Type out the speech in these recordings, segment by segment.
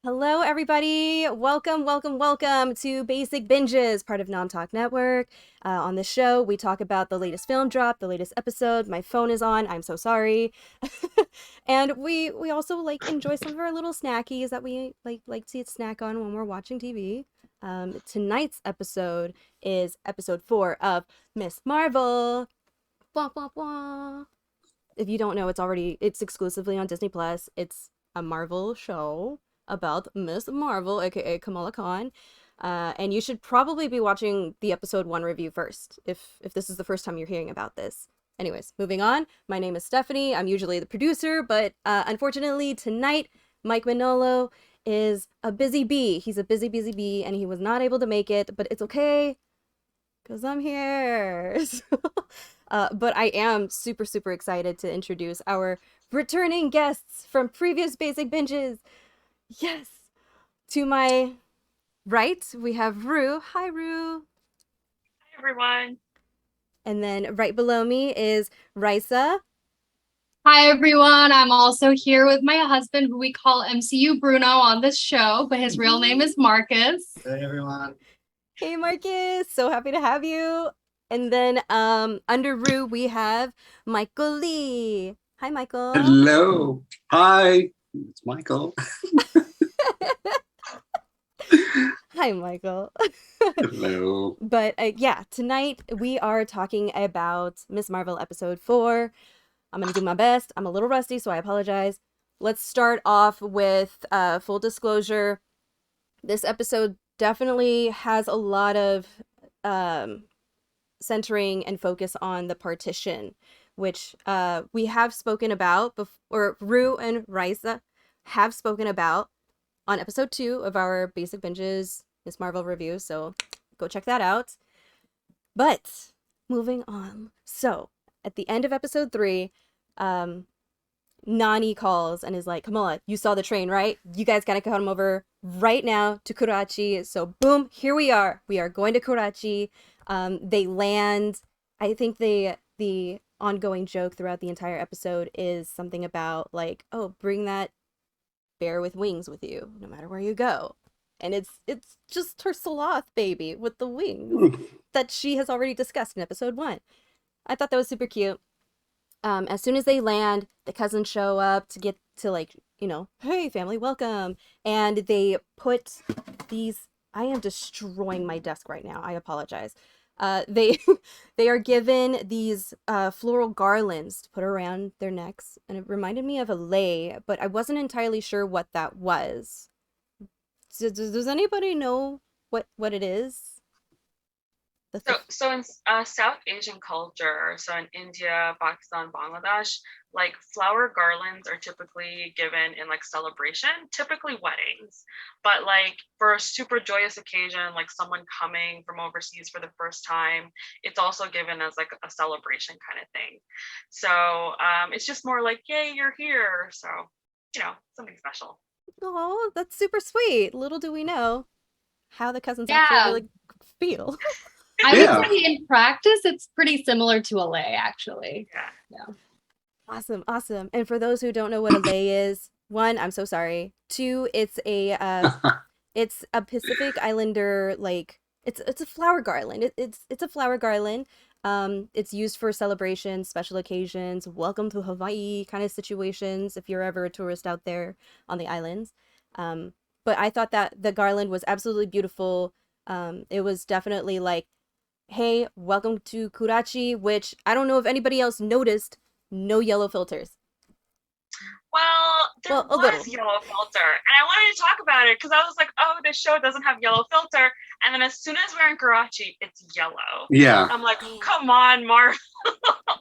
Hello, everybody. Welcome to Basic Binges, part of Nom Talk Network. On this show, we talk about the latest film drop, the latest episode. My phone is on. I'm so sorry. And we also enjoy some of our little snackies that we like to snack on when we're watching TV. Tonight's episode is episode 4 of Miss Marvel. Wah, wah, wah. If you don't know, it's exclusively on Disney Plus. It's a Marvel show about Miss Marvel, aka Kamala Khan. And you should probably be watching the episode 1 review first, if this is the first time you're hearing about this. Anyways, moving on. My name is Stephanie. I'm usually the producer, but unfortunately tonight, Mike Manolo is a busy bee. He's a busy bee, and he was not able to make it, but it's okay, because I'm here. But I am super excited to introduce our returning guests from previous Basic Binges. Yes! To my right, we have Rue. Hi, Rue. Hi, everyone. And then right below me is Raisa. Hi, everyone. I'm also here with my husband, who we call MCU Bruno on this show, but his real name is Marcus. Hey, everyone. Hey, Marcus. So happy to have you. And then under Rue, we have Michael Lee. Hi, Michael. Hello. Hi. It's Michael. Hi, Michael. Hello. But yeah, tonight we are talking about Miss Marvel episode 4. I'm going to do my best. I'm a little rusty, so I apologize. Let's start off with full disclosure. This episode definitely has a lot of centering and focus on the partition, which we have spoken about, or Rue and Raisa have spoken about on episode 2 of our Basic Binges Miss Marvel review, so go check that out. But moving on. So at the end of episode 3, Nani calls and is like, Kamala, you saw the train, right? You guys gotta come over right now to Kurachi. So boom, here we are. We are going to Kurachi. They land. I think the ongoing joke throughout the entire episode is something about oh, bring that bear with wings with you no matter where you go. And it's just her sloth baby with the wings that she has already discussed in episode 1. I thought that was super cute. As soon as they land, the cousins show up to get to hey, family, welcome. And they put these, I am destroying my desk right now. I apologize. They are given these floral garlands to put around their necks, and it reminded me of a lei, but I wasn't entirely sure what that was. Does anybody know what it is? So in South Asian culture, so in India, Pakistan, Bangladesh, flower garlands are typically given in celebration, typically weddings. But for a super joyous occasion, someone coming from overseas for the first time, it's also given as a celebration kind of thing. So it's just more yay, you're here. So, something special. Oh, that's super sweet. Little do we know how the cousins actually really feel. I would say in practice, it's pretty similar to a lei, actually. Yeah. Awesome. And for those who don't know what a lei is, 1, I'm so sorry. 2, it's a Pacific Islander, it's a flower garland. It's a flower garland. It's used for celebrations, special occasions, welcome to Hawaii kind of situations if you're ever a tourist out there on the islands. But I thought that the garland was absolutely beautiful. It was definitely hey, welcome to Kurachi, which I don't know if anybody else noticed, no yellow filters. Well, there was yellow filter, and I wanted to talk about it because I was like, oh, this show doesn't have yellow filter, and then as soon as we're in Karachi, it's yellow. Yeah. I'm like, come on, Marv.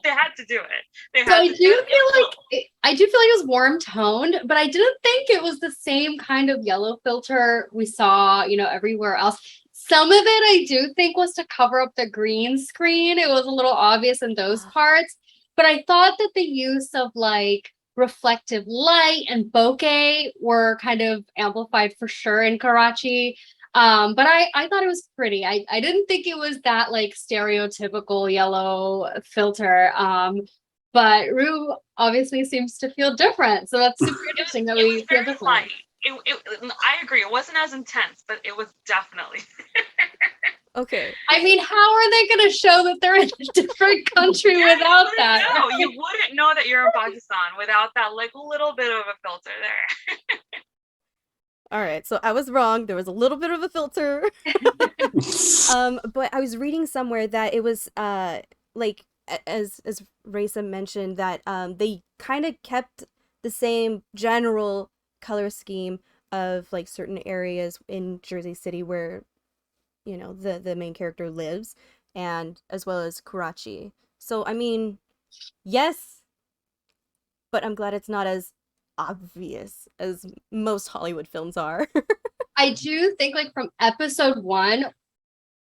They had to do it. I do feel like it was warm toned, but I didn't think it was the same kind of yellow filter we saw, everywhere else. Some of it I do think was to cover up the green screen. It was a little obvious in those parts, but I thought that the use of reflective light and bokeh were kind of amplified for sure in Karachi. But I thought it was pretty. I didn't think it was that like stereotypical yellow filter. But Rue obviously seems to feel different. So that's super interesting that we feel different. Light. I agree. It wasn't as intense, but it was definitely. Okay. I mean, how are they going to show that they're in a different country without that? No, you wouldn't know that you're in Pakistan without that like little bit of a filter there. All right, so I was wrong. There was a little bit of a filter. But I was reading somewhere that it was like as Raisa mentioned that they kind of kept the same general color scheme of like certain areas in Jersey City where the main character lives, and as well as Karachi. So I mean, yes, but I'm glad it's not as obvious as most Hollywood films are. I do think like from episode 1,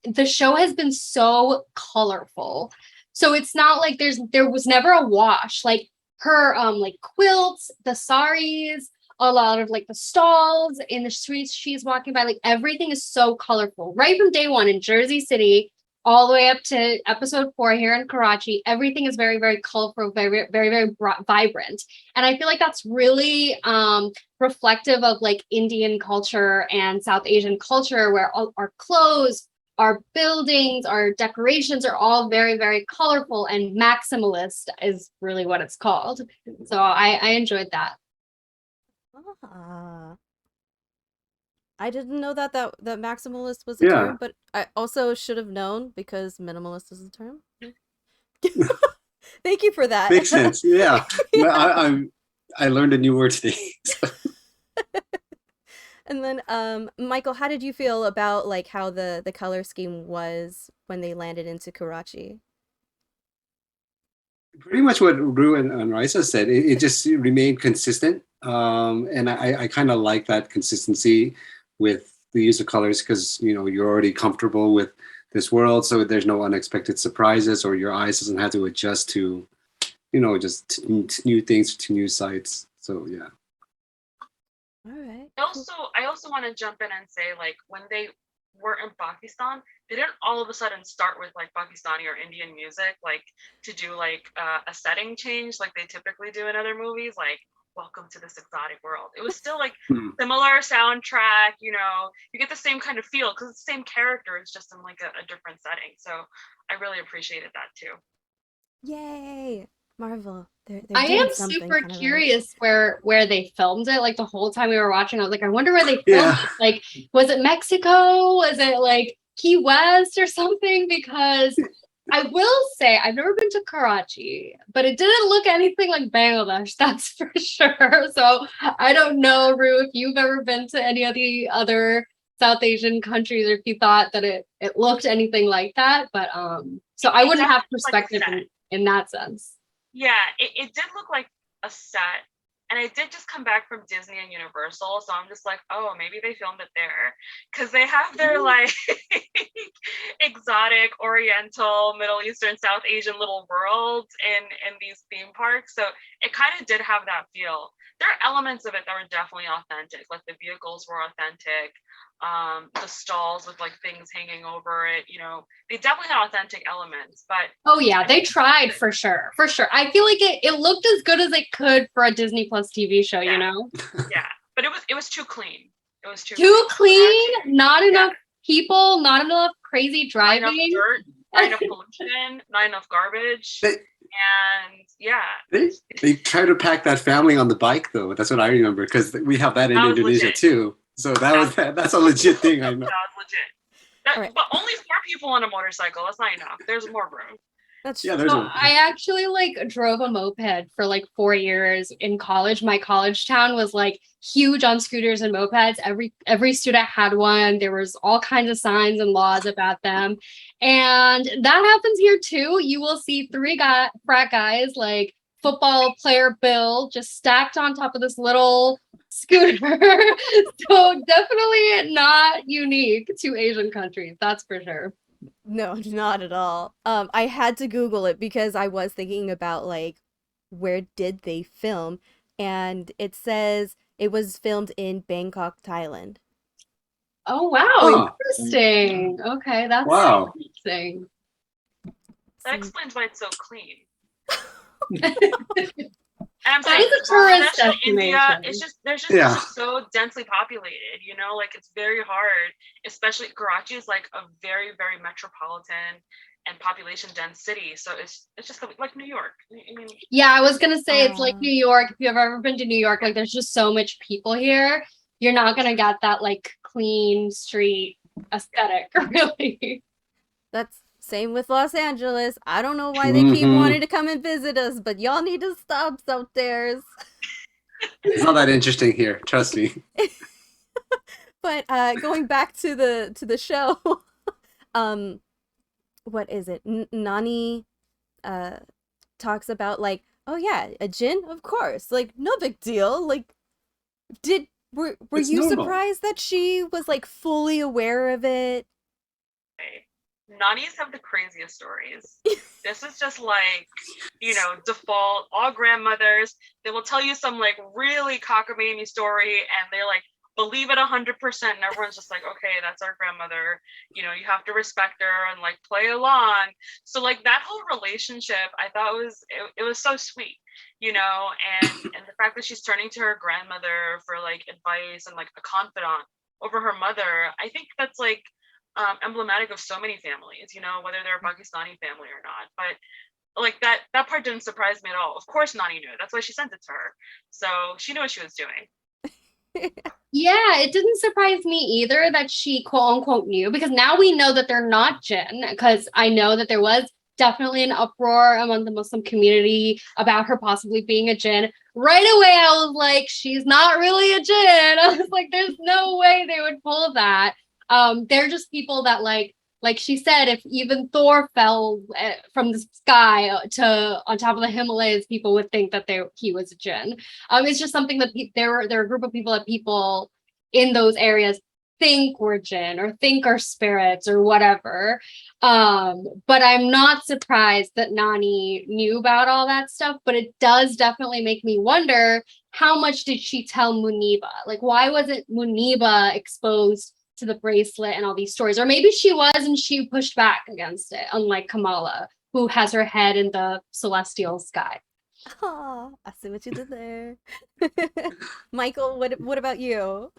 the show has been so colorful. So it's not like there was never a wash. Like her like quilts, the saris, a lot of like the stalls in the streets she's walking by, like everything is so colorful. Right from day 1 in Jersey City, all the way up to episode 4 here in Karachi, everything is very, very colorful, very, very, very vibrant. And I feel like that's really reflective of like Indian culture and South Asian culture, where all our clothes, our buildings, our decorations are all very, very colorful, and maximalist is really what it's called. So I enjoyed that. Ah. I didn't know that maximalist was a term, but I also should have known because minimalist is a term. Thank you for that. Makes sense. Yeah. I learned a new word today. And then Michael, how did you feel about like how the color scheme was when they landed into Karachi? Pretty much what Rue and Raisa said. It just remained consistent. And I kind of like that consistency with the use of colors, because you're already comfortable with this world, so there's no unexpected surprises, or your eyes doesn't have to adjust to just new things, to new sights. So yeah. All right. I also want to jump in and say, like, when they were in Pakistan, they didn't all of a sudden start with like Pakistani or Indian music, like to do like a setting change like they typically do in other movies, like welcome to this exotic world. It was still like similar soundtrack, you get the same kind of feel because it's the same character, it's just in like a different setting. So I really appreciated that too. Yay, Marvel. They're I doing am something super kind of curious where they filmed it. Like the whole time we were watching, I was like, I wonder where they filmed it. Like, was it Mexico? Was it like Key West or something? Because I will say I've never been to Karachi, but it didn't look anything like Bangladesh, that's for sure. So I don't know, Rue, if you've ever been to any of the other South Asian countries, or if you thought that it looked anything like that. But so I wouldn't have perspective in that sense. Yeah, it did look like a set. And I did just come back from Disney and Universal, so I'm just like, oh, maybe they filmed it there. Because they have their, like, exotic, Oriental, Middle Eastern, South Asian little worlds in these theme parks. So it kind of did have that feel. There are elements of it that were definitely authentic. Like, the vehicles were authentic. The stalls with, like, things hanging over it. They definitely had authentic elements. But oh, yeah, they tried for sure. For sure. I feel like it looked as good as it could for a Disney Plus TV show, Yeah, but it was too clean. It was too clean. Not enough people. Not enough crazy driving. Not enough dirt. Not enough pollution. Not enough garbage. And yeah, they try to pack that family on the bike though. That's what I remember, because we have that in Indonesia legit. Too. So that's a legit thing. I know. That was legit. But only 4 people on a motorcycle. That's not enough. There's more room. That's so I actually like drove a moped for like 4 years in college. My college town was like huge on scooters and mopeds. Every student had one. There was all kinds of signs and laws about them. And that happens here too. You will see 3 frat guys, like football player Bill, just stacked on top of this little scooter. So definitely not unique to Asian countries. That's for sure. No, not at all. I had to Google it because I was thinking about like, where did they film? and it says it was filmed in Bangkok, Thailand. Oh wow, Oh. interesting. Okay, that's Wow. interesting. That explains why it's so clean. And I'm That saying, is a tourist especially India, destination. it's Yeah. just so densely populated, you know, like it's very hard, especially Karachi is like a very, very metropolitan and population dense city. So it's just like New York. I mean, Yeah, I was gonna say it's like New York. If you've ever been to New York, like there's just so much people here. You're not gonna get that like clean street aesthetic, really. That's same with Los Angeles. I don't know why they keep wanting to come and visit us, but y'all need to stop out there. It's not that interesting here, trust me. But going back to the show, what is it? Nani talks about like, oh yeah, a djinn, of course, like no big deal. Like, were It's you normal. surprised that she was like fully aware of it? Nannies have the craziest stories. This is just like, you know, default, all grandmothers, they will tell you some like really cockamamie story and they're like, believe it 100%. And everyone's just like, okay, that's our grandmother. You know, you have to respect her and like play along. So like that whole relationship, I thought it was so sweet, you know, and the fact that she's turning to her grandmother for like advice and like a confidant over her mother, I think that's like emblematic of so many families, you know, whether they're a Pakistani family or not. But like that part didn't surprise me at all. Of course Nani knew. That's why she sent it to her. So she knew what she was doing. Yeah, it didn't surprise me either that she quote unquote knew, because now we know that they're not jinn, because I know that there was definitely an uproar among the Muslim community about her possibly being a jinn. Right away, I was like, she's not really a jinn. I was like, there's no way they would pull that. They're just people that like she said, if even Thor fell from the sky to on top of the Himalayas, people would think that he was a jinn. It's just something that there are a group of people that people in those areas think were jinn or think are spirits or whatever. But I'm not surprised that Nani knew about all that stuff, but it does definitely make me wonder, how much did she tell Muniba? Like, why wasn't Muniba exposed to the bracelet and all these stories? Or maybe she was and she pushed back against it, unlike Kamala, who has her head in the celestial sky. Oh, I see what you did there. Michael, what about you?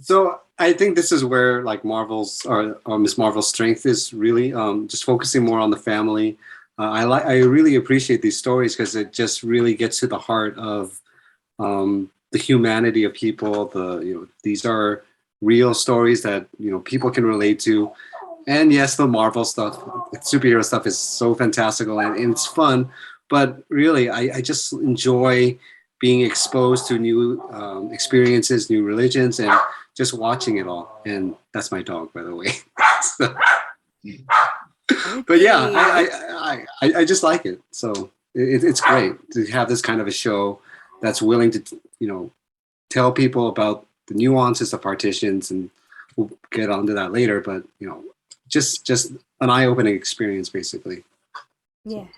So I think this is where like Marvel's or Miss Marvel's strength is really just focusing more on the family. I really appreciate these stories because it just really gets to the heart of the humanity of people. These are real stories that people can relate to. And yes, the Marvel stuff, superhero stuff is so fantastical and it's fun. But really, I just enjoy being exposed to new experiences, new religions, and just watching it all. And that's my dog, by the way. So, but yeah, I just like it. So it's great to have this kind of a show that's willing to, tell people about the nuances of partitions, and we'll get onto that later. But just an eye-opening experience, basically. Yeah,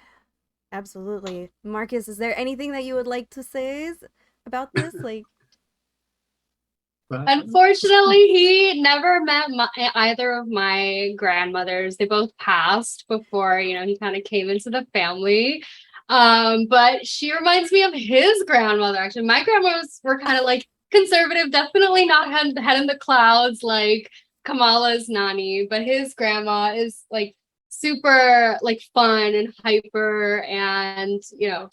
absolutely. Marcus, is there anything that you would like to say about this? Like, unfortunately, he never met either of my grandmothers. They both passed before, he kind of came into the family. But she reminds me of his grandmother. Actually, my grandmothers were kind of like conservative, definitely not head in the clouds like Kamala's Nani, but his grandma is like super like fun and hyper and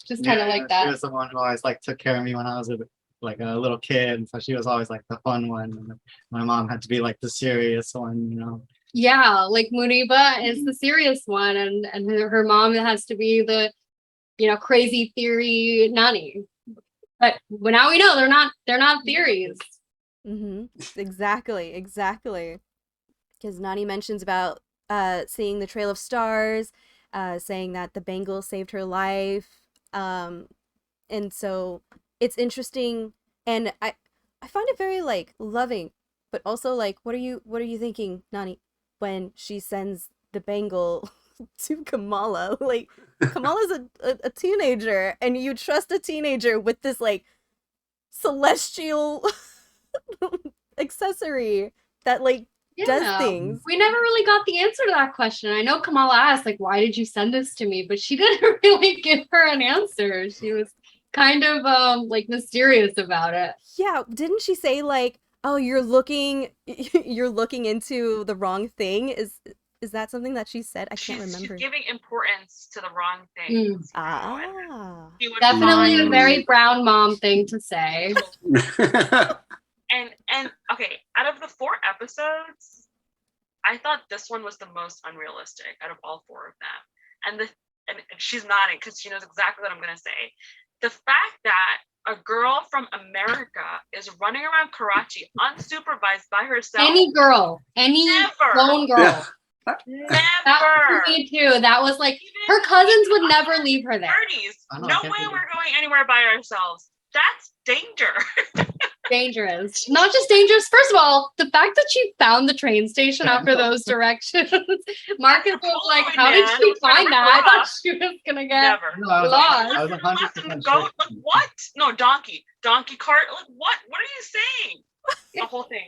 just kind of like that. She was the one who always like took care of me when I was a little kid, so she was always like the fun one, and my mom had to be like the serious one. Yeah, like Muniba is the serious one, and her mom has to be the crazy theory Nani. But now we know they're not theories. Exactly. Because Nani mentions about seeing the trail of stars, saying that the bangle saved her life, and so it's interesting, and I find it very like loving, but also like, what are you thinking, Nani, when she sends the bangle to Kamala? Like, Kamala's a teenager, and you trust a teenager with this like celestial accessory that like does things. We never really got the answer to that question. I know Kamala asked, like, why did you send this to me? But she didn't really give her an answer. She was kind of like mysterious about it. Yeah, didn't she say like, "Oh, you're looking into the wrong thing"? Is that something that she said? I can't remember. She's giving importance to the wrong things. Definitely a very brown mom thing to say. And okay, out of the 4 episodes, I thought this one was the most unrealistic out of all 4 of them. And she's nodding because she knows exactly what I'm gonna say. The fact that a girl from America is running around Karachi unsupervised by herself. Any girl, any lone girl. Yeah. Never. That was me too. That was like her cousins would never leave her there. 30s. No way we're going anywhere by ourselves. That's danger. Dangerous. Not just dangerous. First of all, the fact that she found the train station after those directions. Marcus was like, how did she find that? I thought she was gonna get Never. No, I was 100% Go, sure. like, what? No, donkey cart. Like, what? What are you saying? The whole thing.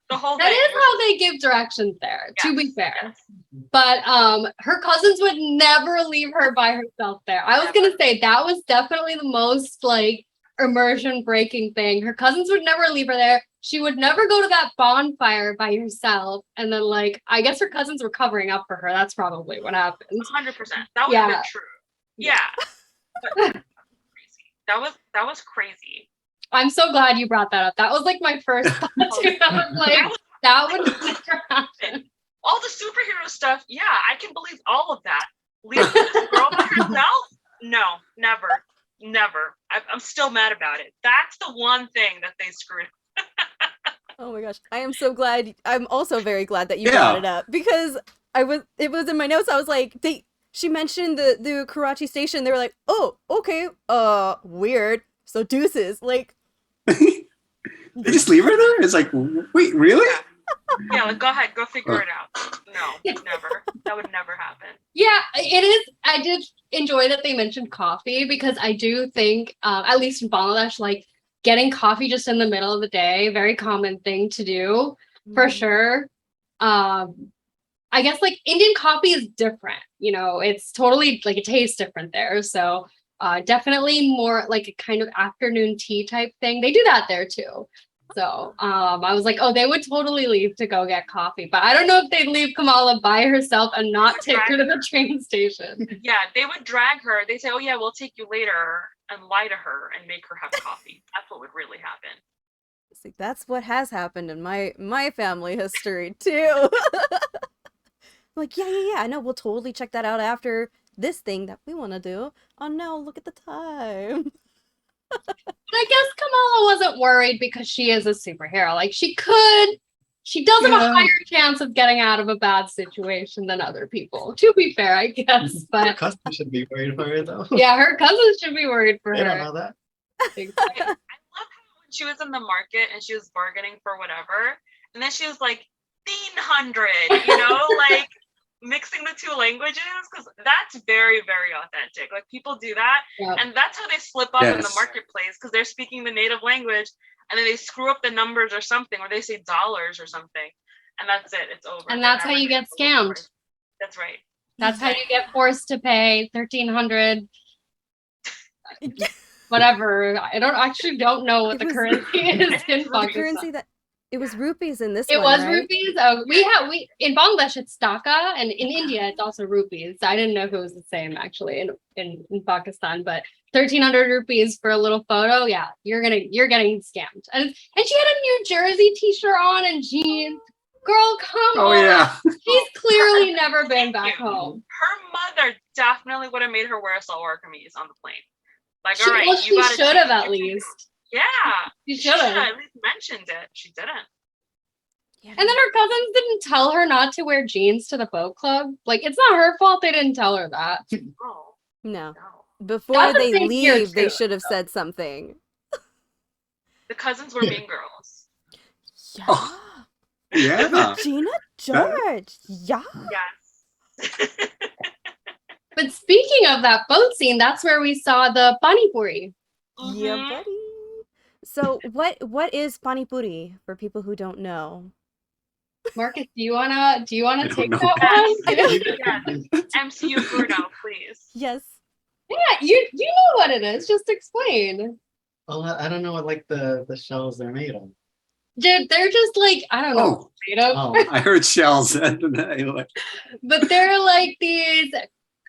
That is how they give directions there, to be fair. Yes. But her cousins would never leave her by herself there. I was gonna say that was definitely the most like immersion breaking thing. Her cousins would never leave her there. She would never go to that bonfire by herself. And then like I guess her cousins were covering up for her. That's probably what happened. 100%. That would have been true. Yeah. But that was crazy. I'm so glad you brought that up. That was like my first thought too. I was like, that would never happen. All the superhero stuff, yeah, I can believe all of that. Leaving this girl by herself? No, never. I'm still mad about it. That's the one thing that they screwed. Oh my gosh. I am so glad. I'm also very glad that you brought it up because it was in my notes. I was like, she mentioned the Karachi station. They were like, oh, okay, weird. So deuces. Like, they just leave her there? It's like, wait, really? Yeah, like go ahead, go figure it out. No, never. That would never happen. Yeah, it is. I did enjoy that they mentioned coffee because I do think, at least in Bangladesh, like getting coffee just in the middle of the day, very common thing to do for sure. I guess like Indian coffee is different, you know, it's totally like it tastes different there. So definitely more like a kind of afternoon tea type thing. They do that there too. So I was like, oh, they would totally leave to go get coffee, but I don't know if they'd leave Kamala by herself and not take her to the train station. Yeah, they would drag her. They say, oh yeah, we'll take you later, and lie to her and make her have coffee. That's what would really happen. See, that's what has happened in my family history too. Like, yeah, I know, we'll totally check that out after this thing that we want to do. Oh no, look at the time. I guess Kamala wasn't worried because she is a superhero. Like she does have a higher chance of getting out of a bad situation than other people. To be fair, I guess. But her cousins should be worried for her though. Yeah, her cousins should be worried for They her. don't know that. I love how when she was in the market and she was bargaining for whatever, and then she was like, 1,500, you know, like mixing the two languages, because that's very, very authentic. Like people do that, and that's how they slip up in the marketplace, because they're speaking the native language, and then they screw up the numbers or something, or they say dollars or something, and that's it. It's over. And that's how you get scammed. That's right. That's how you get forced to pay 1,300. Whatever. I don't know what the currency is in The Pakistan. currency that it was rupees in this It one, was right? rupees. We in Bangladesh it's taka, and in India it's also rupees. I didn't know if it was the same actually in Pakistan, but 1,300 rupees for a little photo. Yeah, you're getting scammed. And she had a New Jersey t-shirt on and jeans. Girl, come on. Oh yeah. She's clearly never been back home. Her mother definitely would have made her wear a salwar kameez on the plane. Like, She, all right, well, she should have at least. Yeah, She she should should have. have at least mentioned it. She didn't. Yeah. And then her cousins didn't tell her not to wear jeans to the boat club. Like, it's not her fault they didn't tell her that. Oh, No. no. Before That's a they thing here, leave, they too. should have said something. The cousins were mean girls. Yeah. Oh. Yeah. Regina George. Yeah. Yes. But speaking of that boat scene, that's where we saw the pani puri. Yeah, Mhm. buddy. So what is pani puri for people who don't know? Marcus, do you wanna I don't take know. that Yes. one? Yes. MCU Bruno, please. Yes. Yeah, you know what it is. Just explain. Oh, I don't know what like the shells they're made of. They're just like, I don't know Oh, made of, Oh, I heard shells. Like, but they're like these.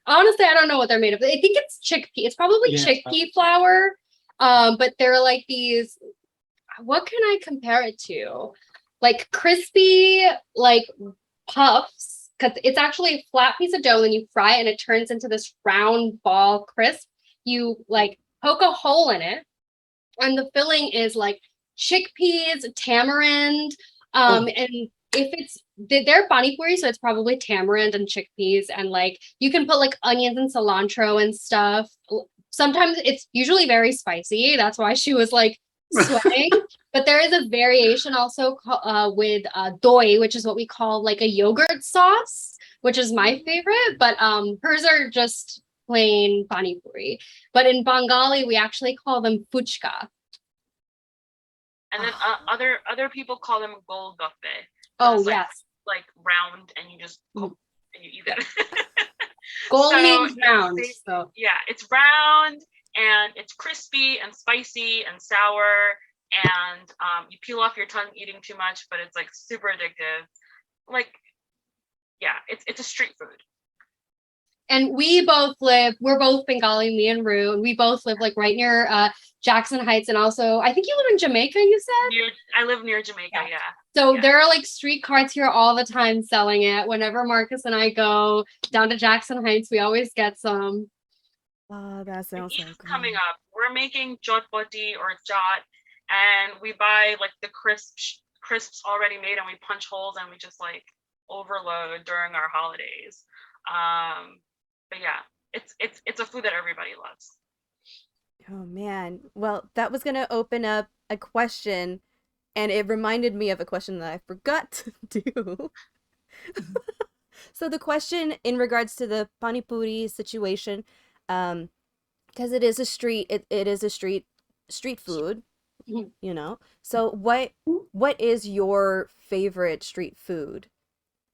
Honestly, I don't know what they're made of. I think it's chickpea. It's probably Yeah. chickpea flour. But they're like these. What can I compare it to? Like crispy, like puffs, because it's actually a flat piece of dough, and you fry it and it turns into this round ball crisp. You like poke a hole in it, and the filling is like chickpeas, tamarind, and if it's they're pani puri, so it's probably tamarind and chickpeas, and like you can put like onions and cilantro and stuff. Sometimes it's usually very spicy. That's why she was like sweating. But there is a variation also with doi, which is what we call like a yogurt sauce, which is my favorite. But hers are just plain pani puri. But in Bengali, we actually call them fuchka. And then other people call them golgappe. Oh, It's yes. like round, and you just poke and you eat it. Goal So, means round. they- So Yeah, it's round and it's crispy and spicy and sour, and you peel off your tongue eating too much, but it's like super addictive. Like, yeah, it's a street food. and we're both Bengali, me and Rue, and we both live like right near Jackson Heights, and also I think you live in Jamaica, you said? I live near Jamaica, Yeah. yeah. So Yeah. there are like street carts here all the time selling it. Whenever Marcus and I go down to Jackson Heights, we always get some. Oh, that And sounds so Eid's good. coming up. We're making jotpoti or jot, and we buy like the crisps already made, and we punch holes and we just like overload during our holidays. But yeah, it's a food that everybody loves. Oh man. Well, that was gonna open up a question, and it reminded me of a question that I forgot to do. So the question in regards to the pani puri situation, because it is a it is a street food, Mhm. you know. So what is your favorite street food?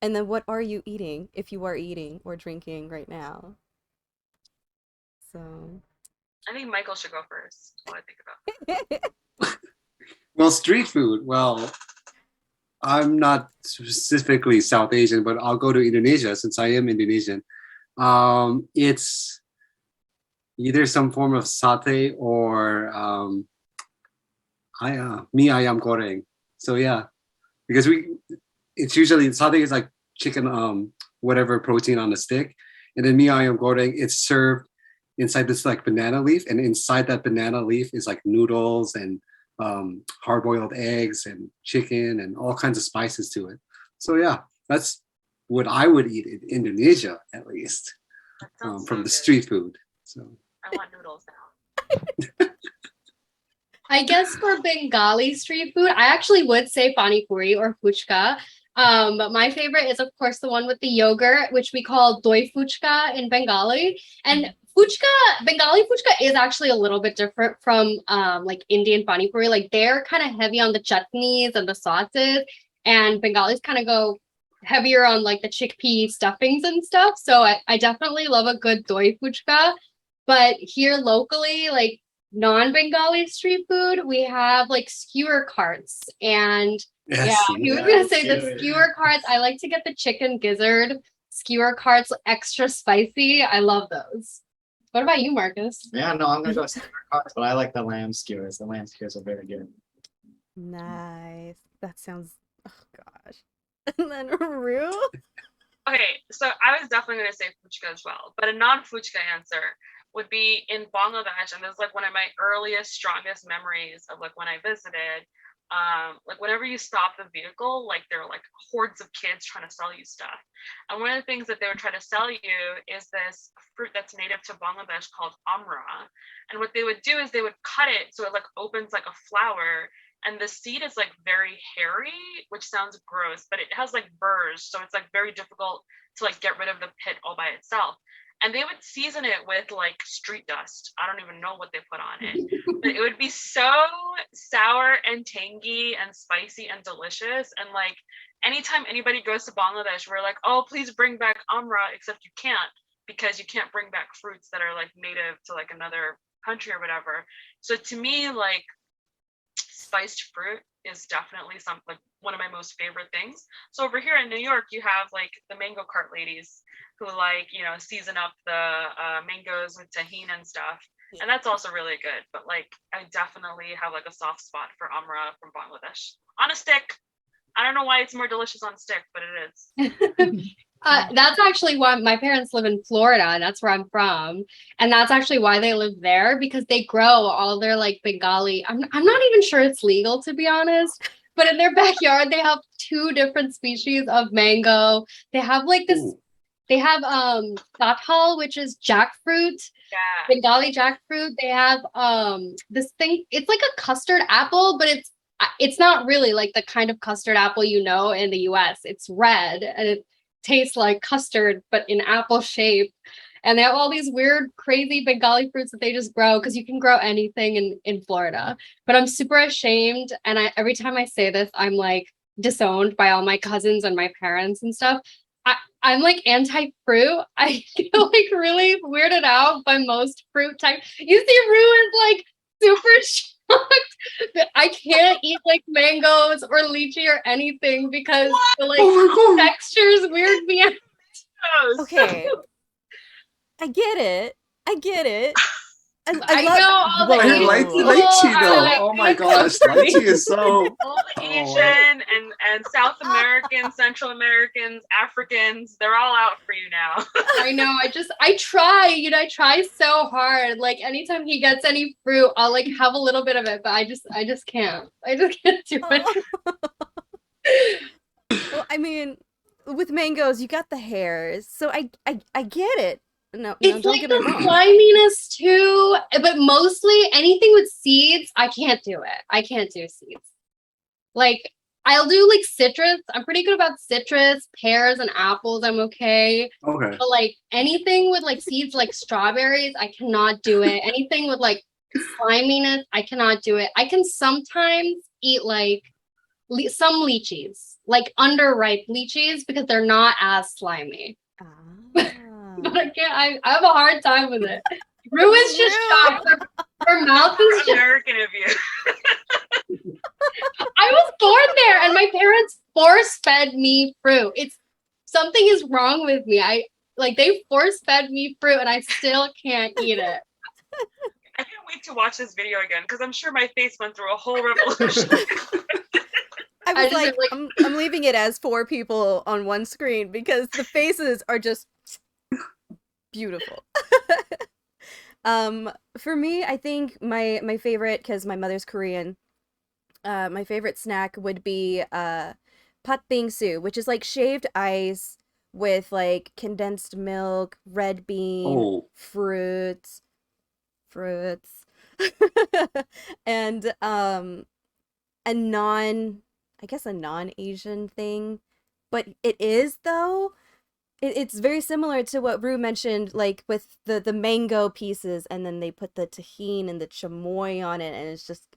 And then what are you eating if you are eating or drinking right now? So I think Michael should go first. What I think about. well, street food. Well, I'm not specifically South Asian, but I'll go to Indonesia since I am Indonesian. It's either some form of satay or mi ayam goreng. So yeah, because it's usually satay is like chicken, whatever protein on a stick, and then mi ayam goreng it's served inside this like banana leaf, and inside that banana leaf is like noodles and hard-boiled eggs and chicken and all kinds of spices to it. So yeah, that's what I would eat in Indonesia at least, That sounds from so the good. street food. So I want noodles now. I guess for Bengali street food, I actually would say pani puri or fuchka. But my favorite is of course the one with the yogurt, which we call doi fuchka in Bengali. And Bengali fuchka is actually a little bit different from like Indian pani puri. Like they're kind of heavy on the chutneys and the sauces, and Bengalis kind of go heavier on like the chickpea stuffings and stuff. So I definitely love a good doi fuchka. But here locally, like non-Bengali street food, we have like skewer carts. And yeah, yes, he was yeah, gonna say the skewer. skewer carts. I like to get the chicken gizzard skewer carts extra spicy. I love those. What about you, Marcus? Yeah, no, I'm gonna go skewer carts, but I like the lamb skewers. The lamb skewers are very good. Nice. That sounds. Oh gosh. And then Rue. Okay, so I was definitely going to say fuchka as well, but a non-fuchka answer would be in Bangladesh, and this is like one of my earliest, strongest memories of like when I visited. Like whenever you stop the vehicle, like there are like hordes of kids trying to sell you stuff, and one of the things that they would try to sell you is this fruit that's native to Bangladesh called amra, and what they would do is they would cut it so it like opens like a flower, and the seed is like very hairy, which sounds gross, but it has like burrs, so it's like very difficult to like get rid of the pit all by itself. and they would season it with like street dust. I don't even know what they put on it, but it would be so sour and tangy and spicy and delicious. And like anytime anybody goes to Bangladesh, we're like, oh, please bring back amra, except you can't, because you can't bring back fruits that are like native to like another country or whatever. So to me, like spiced fruit is definitely something like one of my most favorite things. So over here in New York, you have like the mango cart ladies who like, you know, season up the mangoes with tahini and stuff. And that's also really good. But like, I definitely have like a soft spot for amra from Bangladesh on a stick. I don't know why it's more delicious on a stick, but it is. That's actually why my parents live in Florida, and that's where I'm from. And that's actually why they live there, because they grow all their like Bengali. I'm not even sure it's legal, to be honest. But in their backyard, they have 2 different species of mango. They have like this. Ooh. They have kathal, which is jackfruit, Yeah. Bengali jackfruit. They have this thing. It's like a custard apple, but it's not really like the kind of custard apple you know in the US. It's red and it tastes like custard, but in apple shape. And they have all these weird, crazy Bengali fruits that they just grow, because you can grow anything in Florida. But I'm super ashamed. And every time I say this, I'm like disowned by all my cousins and my parents and stuff. I'm like anti-fruit. I feel like really weirded out by most fruit types. You see, Rue is like super shocked that I can't eat like mangoes or lychee or anything because the like textures weird me out. Okay. I get it. I get it. I know all the I Asian like people lychee are, though. like, Oh my gosh, lychee is so. All the Asian and South Americans, Central Americans, Africans, they're all out for you now. I know. I try, I try so hard. Like anytime he gets any fruit, I'll like have a little bit of it, but I just can't. I just can't do it. Well, I mean, with mangoes, you got the hairs, so I get it. No, It's don't like get the me wrong. sliminess too, but mostly anything with seeds, I can't do it. I can't do seeds. Like I'll do like citrus. I'm pretty good about citrus, pears, and apples. I'm okay. Okay. But like anything with like seeds, like strawberries, I cannot do it. Anything with like sliminess, I cannot do it. I can sometimes eat like some lychees, like underripe lychees, because they're not as slimy. But I can't. I have a hard time with it. Rue is just shocked. Her mouth is just. American of you. I was born there, and my parents force fed me fruit. It's something is wrong with me. They force fed me fruit, and I still can't eat it. I can't wait to watch this video again because I'm sure my face went through a whole revolution. I was just like, like- I'm leaving it as 4 people on one screen because the faces are just beautiful. For me, I think my favorite, because my mother's Korean, my favorite snack would be pat bingsu, which is like shaved ice with like condensed milk, red bean, fruits, and a non-Asian thing, but it is though. It's very similar to what Rue mentioned, like with the mango pieces, and then they put the tahini and the chamoy on it, and it's just,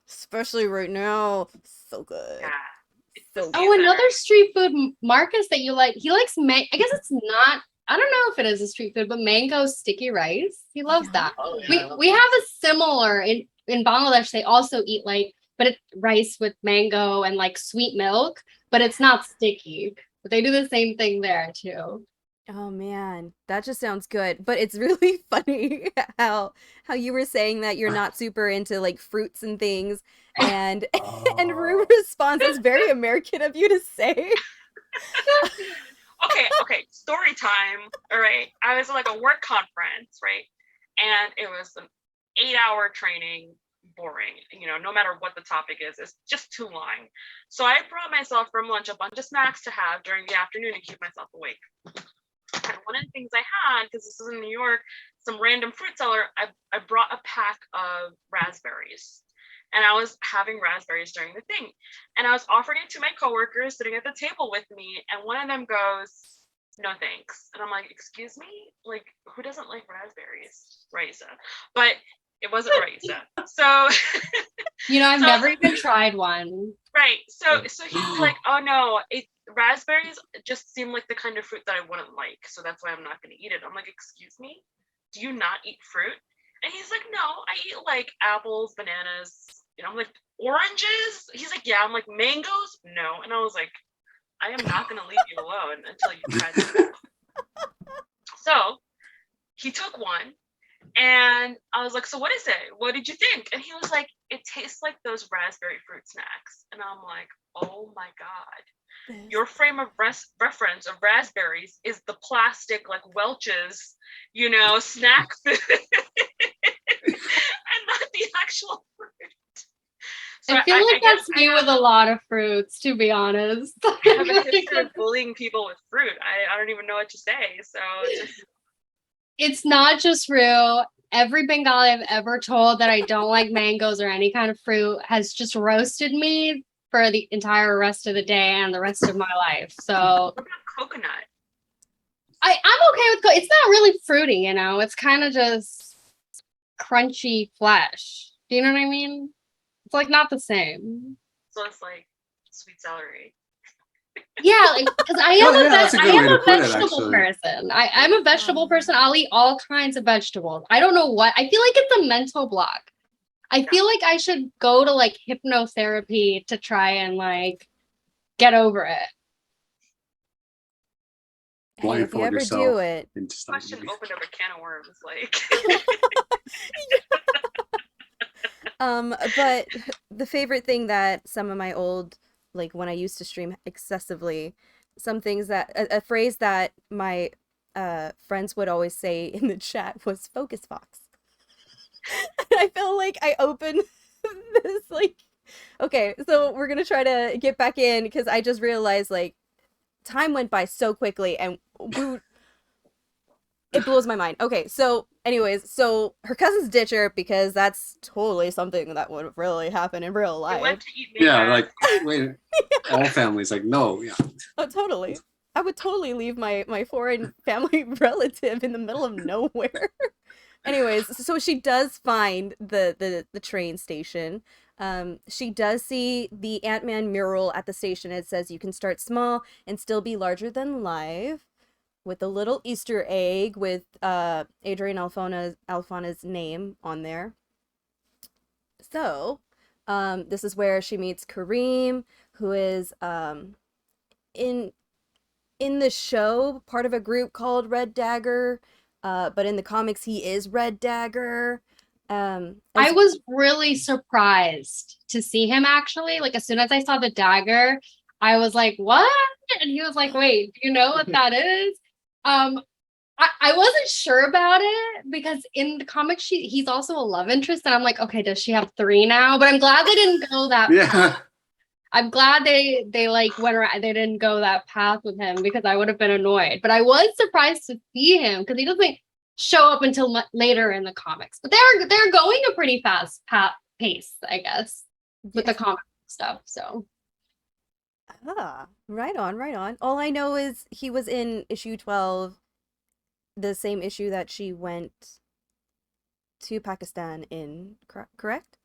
especially right now, so good. Yeah. So Oh, another street food, Marcus, that you like. He likes I guess it's not. I don't know if it is a street food, but mango sticky rice. He loves that. Oh, yeah, We have a similar in Bangladesh. They also eat like, but it's rice with mango and like sweet milk, but it's not sticky. But they do the same thing there too. Oh man, that just sounds good. But it's really funny how you were saying that you're not super into like fruits and things, and and Rue's response is very American of you to say. Okay, story time. All right. I was at like a work conference, right? And it was an 8-hour training, boring, no matter what the topic is, it's just too long. So I brought myself from lunch a bunch of snacks to have during the afternoon and keep myself awake. And one of the things I had, because this is in New York, some random fruit seller, I brought a pack of raspberries. And I was having raspberries during the thing. And I was offering it to my coworkers sitting at the table with me. And one of them goes, no thanks. And I'm like, excuse me? Like, who doesn't like raspberries? Raisa. But it wasn't Raisa. So I've so never even tried one. right. So he's like, oh no, raspberries just seem like the kind of fruit that I wouldn't like. So that's why I'm not gonna eat it. I'm like, excuse me? Do you not eat fruit? And he's like, no, I eat like apples, bananas, I'm like, oranges? He's like, yeah. I'm like, mangoes? No. And I was like, I am not gonna leave you alone until you try that. So he took one and I was like, so what is it? What did you think? And he was like, it tastes like those raspberry fruit snacks. And I'm like, oh my God. Your frame of reference of raspberries is the plastic, like Welch's, snack food. And not the actual fruit. So I feel like that's me with a lot of fruits, to be honest. I have a history of bullying people with fruit. I don't even know what to say. So it's not just real. Every Bengali I've ever told that I don't like mangoes or any kind of fruit has just roasted me for the entire rest of the day and the rest of my life. So what about coconut? I'm okay with it's not really fruity, it's kind of just crunchy flesh. Do you know what I mean? It's like not the same. So it's like sweet celery. Yeah, like because I am a vegetable person. I'm a vegetable person. I'll eat all kinds of vegetables. I don't know what. I feel like it's a mental block. I feel like I should go to like hypnotherapy to try and like get over it. Hey, if you ever do it, question opened up a can of worms. Like, but the favorite thing that some of my old, like when I used to stream excessively, some things that a phrase that my friends would always say in the chat was "focus fox." I feel like I opened this like, okay, so we're gonna try to get back in because I just realized like time went by so quickly and it blows my mind. Okay, so anyways, so her cousins ditch her because that's totally something that would really happen in real life. Went to eat yeah, like wait, all families like no, yeah. Oh, totally. I would totally leave my foreign family relative in the middle of nowhere. Anyways, so she does find the train station. She does see the Ant-Man mural at the station. It says you can start small and still be larger than life, with a little Easter egg with Adrian Alphona's name on there. So, this is where she meets Kareem, who is in the show part of a group called Red Dagger, but in the comics he is Red Dagger. I was really surprised to see him actually. Like as soon as I saw the dagger, I was like, "What?" And he was like, "Wait, do you know what that is?" I wasn't sure about it because in the comic he's also a love interest, and I'm like, okay, does she have 3 now? But I'm glad they didn't go that path. I'm glad they like went around, they didn't go that path with him because I would have been annoyed. But I was surprised to see him because he doesn't show up until later in the comics. But they're going a pretty fast pace, I guess, with the comic stuff. So. Right on. All I know is he was in issue 12, the same issue that she went to Pakistan in, correct?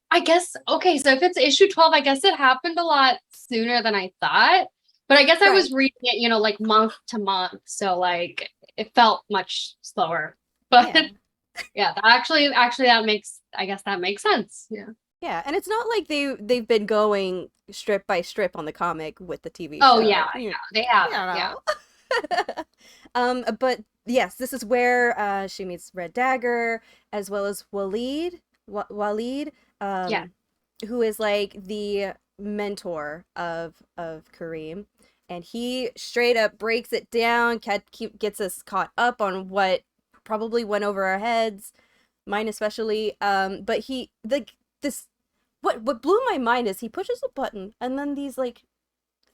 I guess, okay, so if it's issue 12, I guess it happened a lot sooner than I thought. But I guess I was reading it, like month to month. So like it felt much slower. But yeah, actually that makes sense. Yeah. Yeah, and it's not like they've been going strip by strip on the comic with the TV show. Oh yeah, they have. Yeah. But yes, this is where she meets Red Dagger as well as Waleed, who is like the mentor of Kareem, and he straight up breaks it down, gets us caught up on what probably went over our heads, mine especially. But what blew my mind is he pushes a button and then these like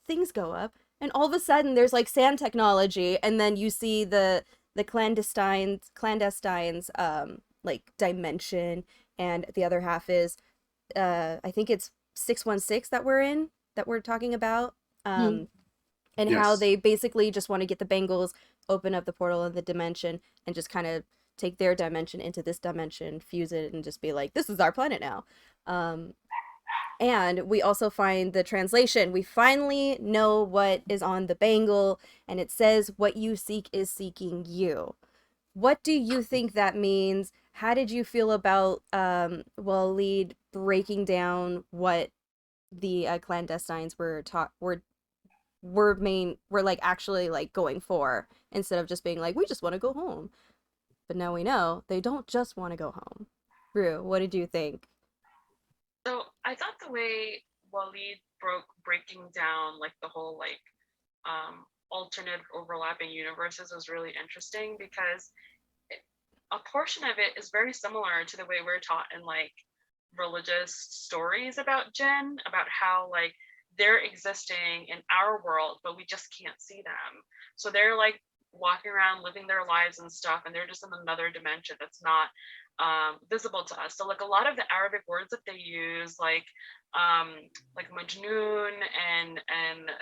things go up and all of a sudden there's like sand technology, and then you see the clandestines like dimension, and the other half is I think it's 616 that we're talking about. and how Yes. they basically just want to get the bangles, open up the portal of the dimension, and just kind of take their dimension into this dimension, fuse it, and just be like, this is our planet now. Um, and we also find the translation. We finally know what is on the bangle, and it says, what you seek is seeking you. What do you think that means? How did you feel about Waleed breaking down what the clandestines were taught were like actually like going for, instead of just being like, we just want to go home? But now we know they don't just want to go home. Rue, what did you think? So I thought the way Waleed breaking down like the whole like alternate overlapping universes was really interesting because a portion of it is very similar to the way we're taught in like religious stories about jinn, about how like they're existing in our world, but we just can't see them. So they're like walking around living their lives and stuff, and they're just in another dimension that's not visible to us. So like a lot of the Arabic words that they use, um, like majnoon, and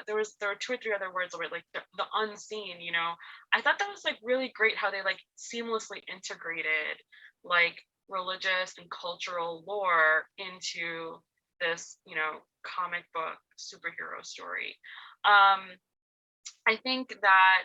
there were two or three other words that were like the unseen. You know, I thought that was like really great how they like seamlessly integrated like religious and cultural lore into this, you know, comic book superhero story. Um, I think that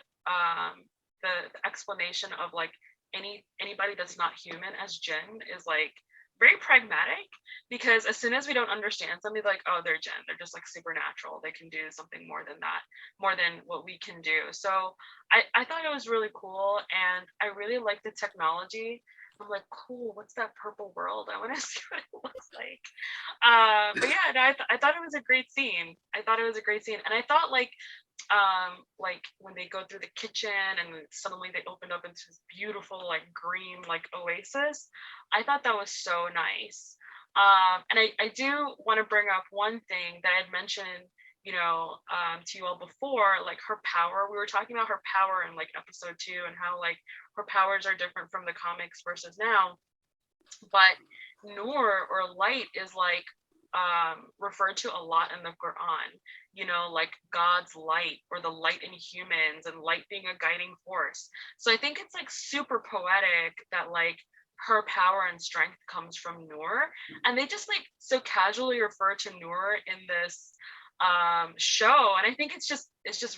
the explanation of like anybody that's not human as jinn is like very pragmatic, because as soon as we don't understand something, like, oh, they're jinn, they're just like supernatural, they can do something more than that, more than what we can do. So I thought it was really cool, and I really like the technology. I'm like, cool, what's that purple world? I want to see what it looks like. But yeah, no, I thought it was a great scene. I thought it was a great scene, and I thought like when they go through the kitchen and then suddenly they open up into this beautiful like green like oasis, I thought that was so nice. And I do want to bring up one thing that I'd mentioned, you know, to you all before, like her power. We were talking about her power in like episode 2 and how like her powers are different from the comics versus now. But Nur or light is like referred to a lot in the Quran, you know, like God's light or the light in humans and light being a guiding force. So I think it's like super poetic that like her power and strength comes from Nur, and they just like so casually refer to Nur in this show, and I think it's just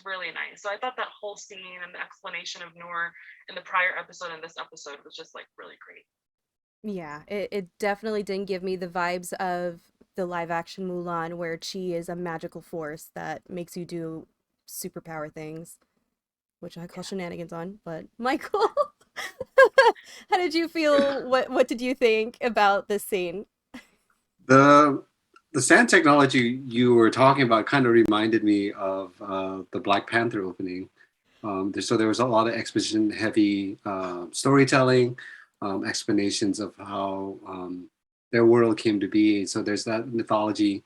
really nice. So I thought that whole scene and the explanation of Nur in the prior episode and this episode was just like really great. Yeah, it definitely didn't give me the vibes of the live action Mulan, where chi is a magical force that makes you do superpower things, which I call shenanigans on. But Michael, how did you feel? What did you think about this scene? The the sand technology you were talking about kind of reminded me of the Black Panther opening. So there was a lot of exposition heavy storytelling, explanations of how their world came to be. So there's that mythology.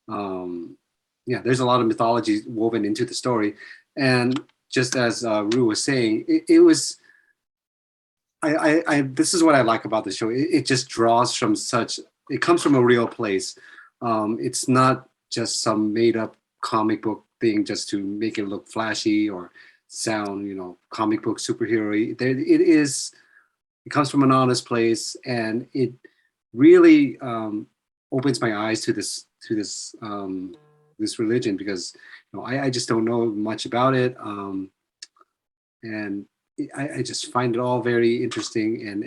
Um, yeah, there's a lot of mythology woven into the story. And just as Rue was saying, it was, this is what I like about the show. It just draws from such, it comes from a real place. It's not just some made up comic book thing just to make it look flashy or sound, comic book superhero. It comes from an honest place, and it really opens my eyes to this religion, because I just don't know much about it, and I just find it all very interesting, and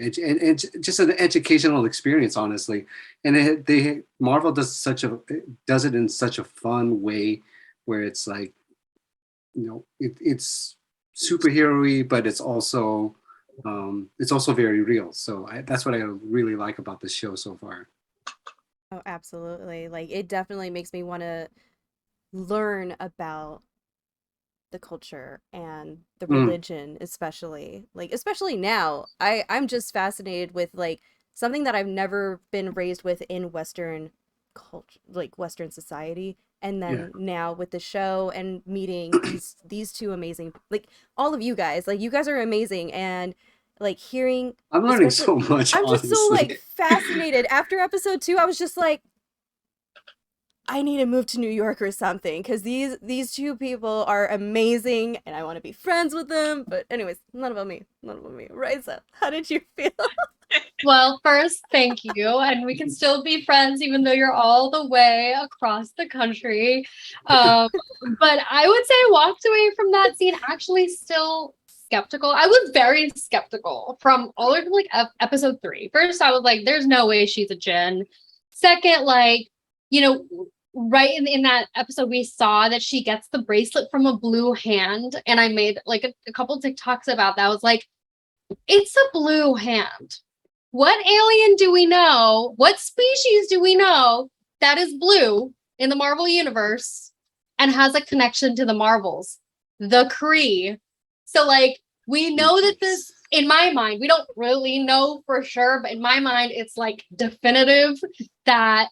just an educational experience, honestly. And Marvel does it in such a fun way, where it's like, it's superhero-y, but it's also very real. So that's what I really like about the show so far. Oh, absolutely. Like, it definitely makes me want to learn about the culture and the Mm, religion, especially. Like, especially now. I'm just fascinated with like something that I've never been raised with in Western culture, like Western society. And yeah, then now with the show and meeting these two amazing, like, all of you guys, like, you guys are amazing. And like hearing, I'm learning especially, so much, I'm just so like honestly. fascinated. After episode 2, I was just like, I need to move to New York or something, because these two people are amazing and I want to be friends with them. But anyways, not about me. Not about me. Raisa, how did you feel? Well, first, thank you. And we can still be friends even though you're all the way across the country. But I would say I walked away from that scene actually still skeptical. I was very skeptical from all of like episode 3. First, I was like, there's no way she's a Jinn. Second, like, you know, right in that episode, we saw that she gets the bracelet from a blue hand. And I made like a couple TikToks about that. I was like, it's a blue hand. What alien do we know? What species do we know that is blue in the Marvel universe and has a connection to the Marvels? The Kree. So like, we know that this, in my mind, we don't really know for sure, but in my mind, it's like definitive that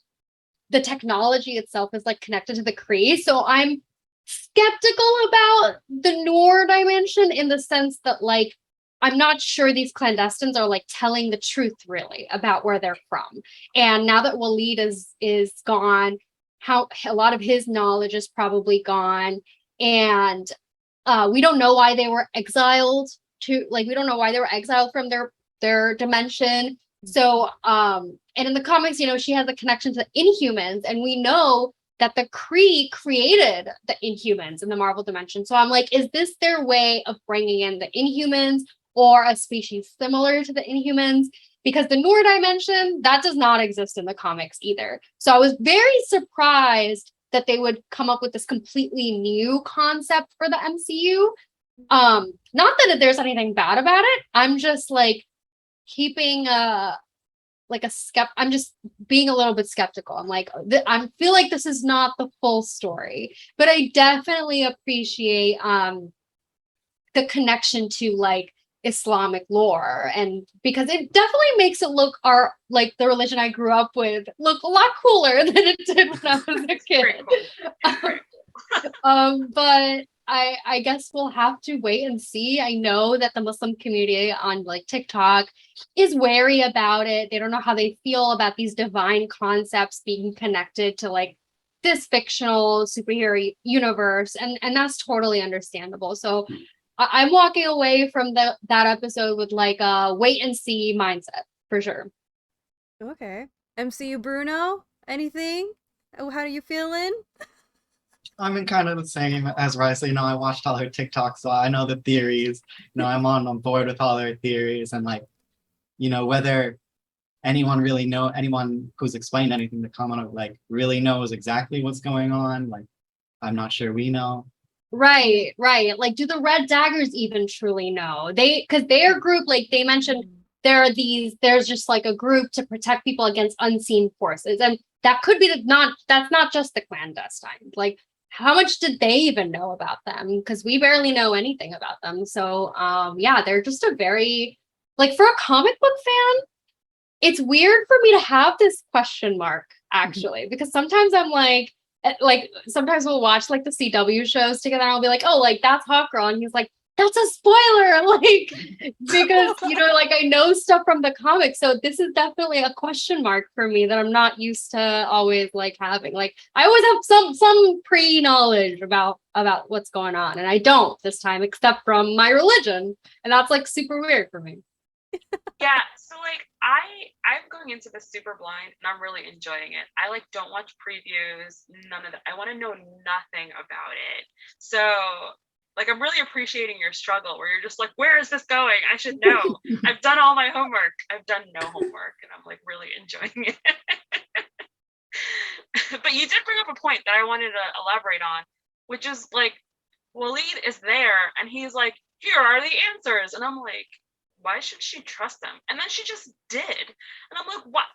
the technology itself is like connected to the Kree. So I'm skeptical about the Noor dimension in the sense that like, I'm not sure these clandestines are like telling the truth really about where they're from. And now that Waleed is gone, how a lot of his knowledge is probably gone. And we don't know why they were exiled we don't know why they were exiled from their dimension. So and in the comics, you know, she has a connection to the Inhumans, and we know that the Kree created the Inhumans in the Marvel dimension. So I'm like, is this their way of bringing in the Inhumans or a species similar to the Inhumans? Because the Noor dimension, that does not exist in the comics either. So I was very surprised that they would come up with this completely new concept for the MCU. Not that there's anything bad about it. I'm just like keeping I'm just being a little bit skeptical. I'm like, I feel like this is not the full story, but I definitely appreciate the connection to like Islamic lore, and because it definitely makes it look like the religion I grew up with look a lot cooler than it did when I was a kid. But I guess we'll have to wait and see. I know that the Muslim community on like TikTok is wary about it. They don't know how they feel about these divine concepts being connected to like this fictional superhero universe, and that's totally understandable. So I'm walking away from that episode with like a wait and see mindset for sure. Okay. MCU Bruno, anything? How are you feeling? I'm in kind of the same as Raisa. You know, I watched all her TikToks, so I know the theories. You know, I'm on board with all her theories, and like, you know, whether anyone who's explained anything to comment like really knows exactly what's going on, like, I'm not sure we know. Right. Like, do the Red Daggers even truly know? Because their group, like they mentioned, there's just like a group to protect people against unseen forces. And that could be that's not just the clandestines. Like, how much did they even know about them? Because we barely know anything about them. So yeah, they're just a very, like, for a comic book fan, it's weird for me to have this question mark, actually, because sometimes I'm like sometimes we'll watch like the CW shows together and I'll be like, oh, like that's Hawkgirl, and he's like, that's a spoiler, like, because you know, like I know stuff from the comics. So this is definitely a question mark for me that I'm not used to always like having. Like I always have some pre-knowledge about what's going on, and I don't this time, except from my religion, and that's like super weird for me. Yeah, so like I'm going into this super blind and I'm really enjoying it. I like don't watch previews, none of that. I want to know nothing about it. So like I'm really appreciating your struggle where you're just like, where is this going? I should know. I've done all my homework. I've done no homework and I'm like really enjoying it. But you did bring up a point that I wanted to elaborate on, which is like Waleed is there and he's like, here are the answers. And I'm like, why should she trust them? And then she just did. And I'm like, what?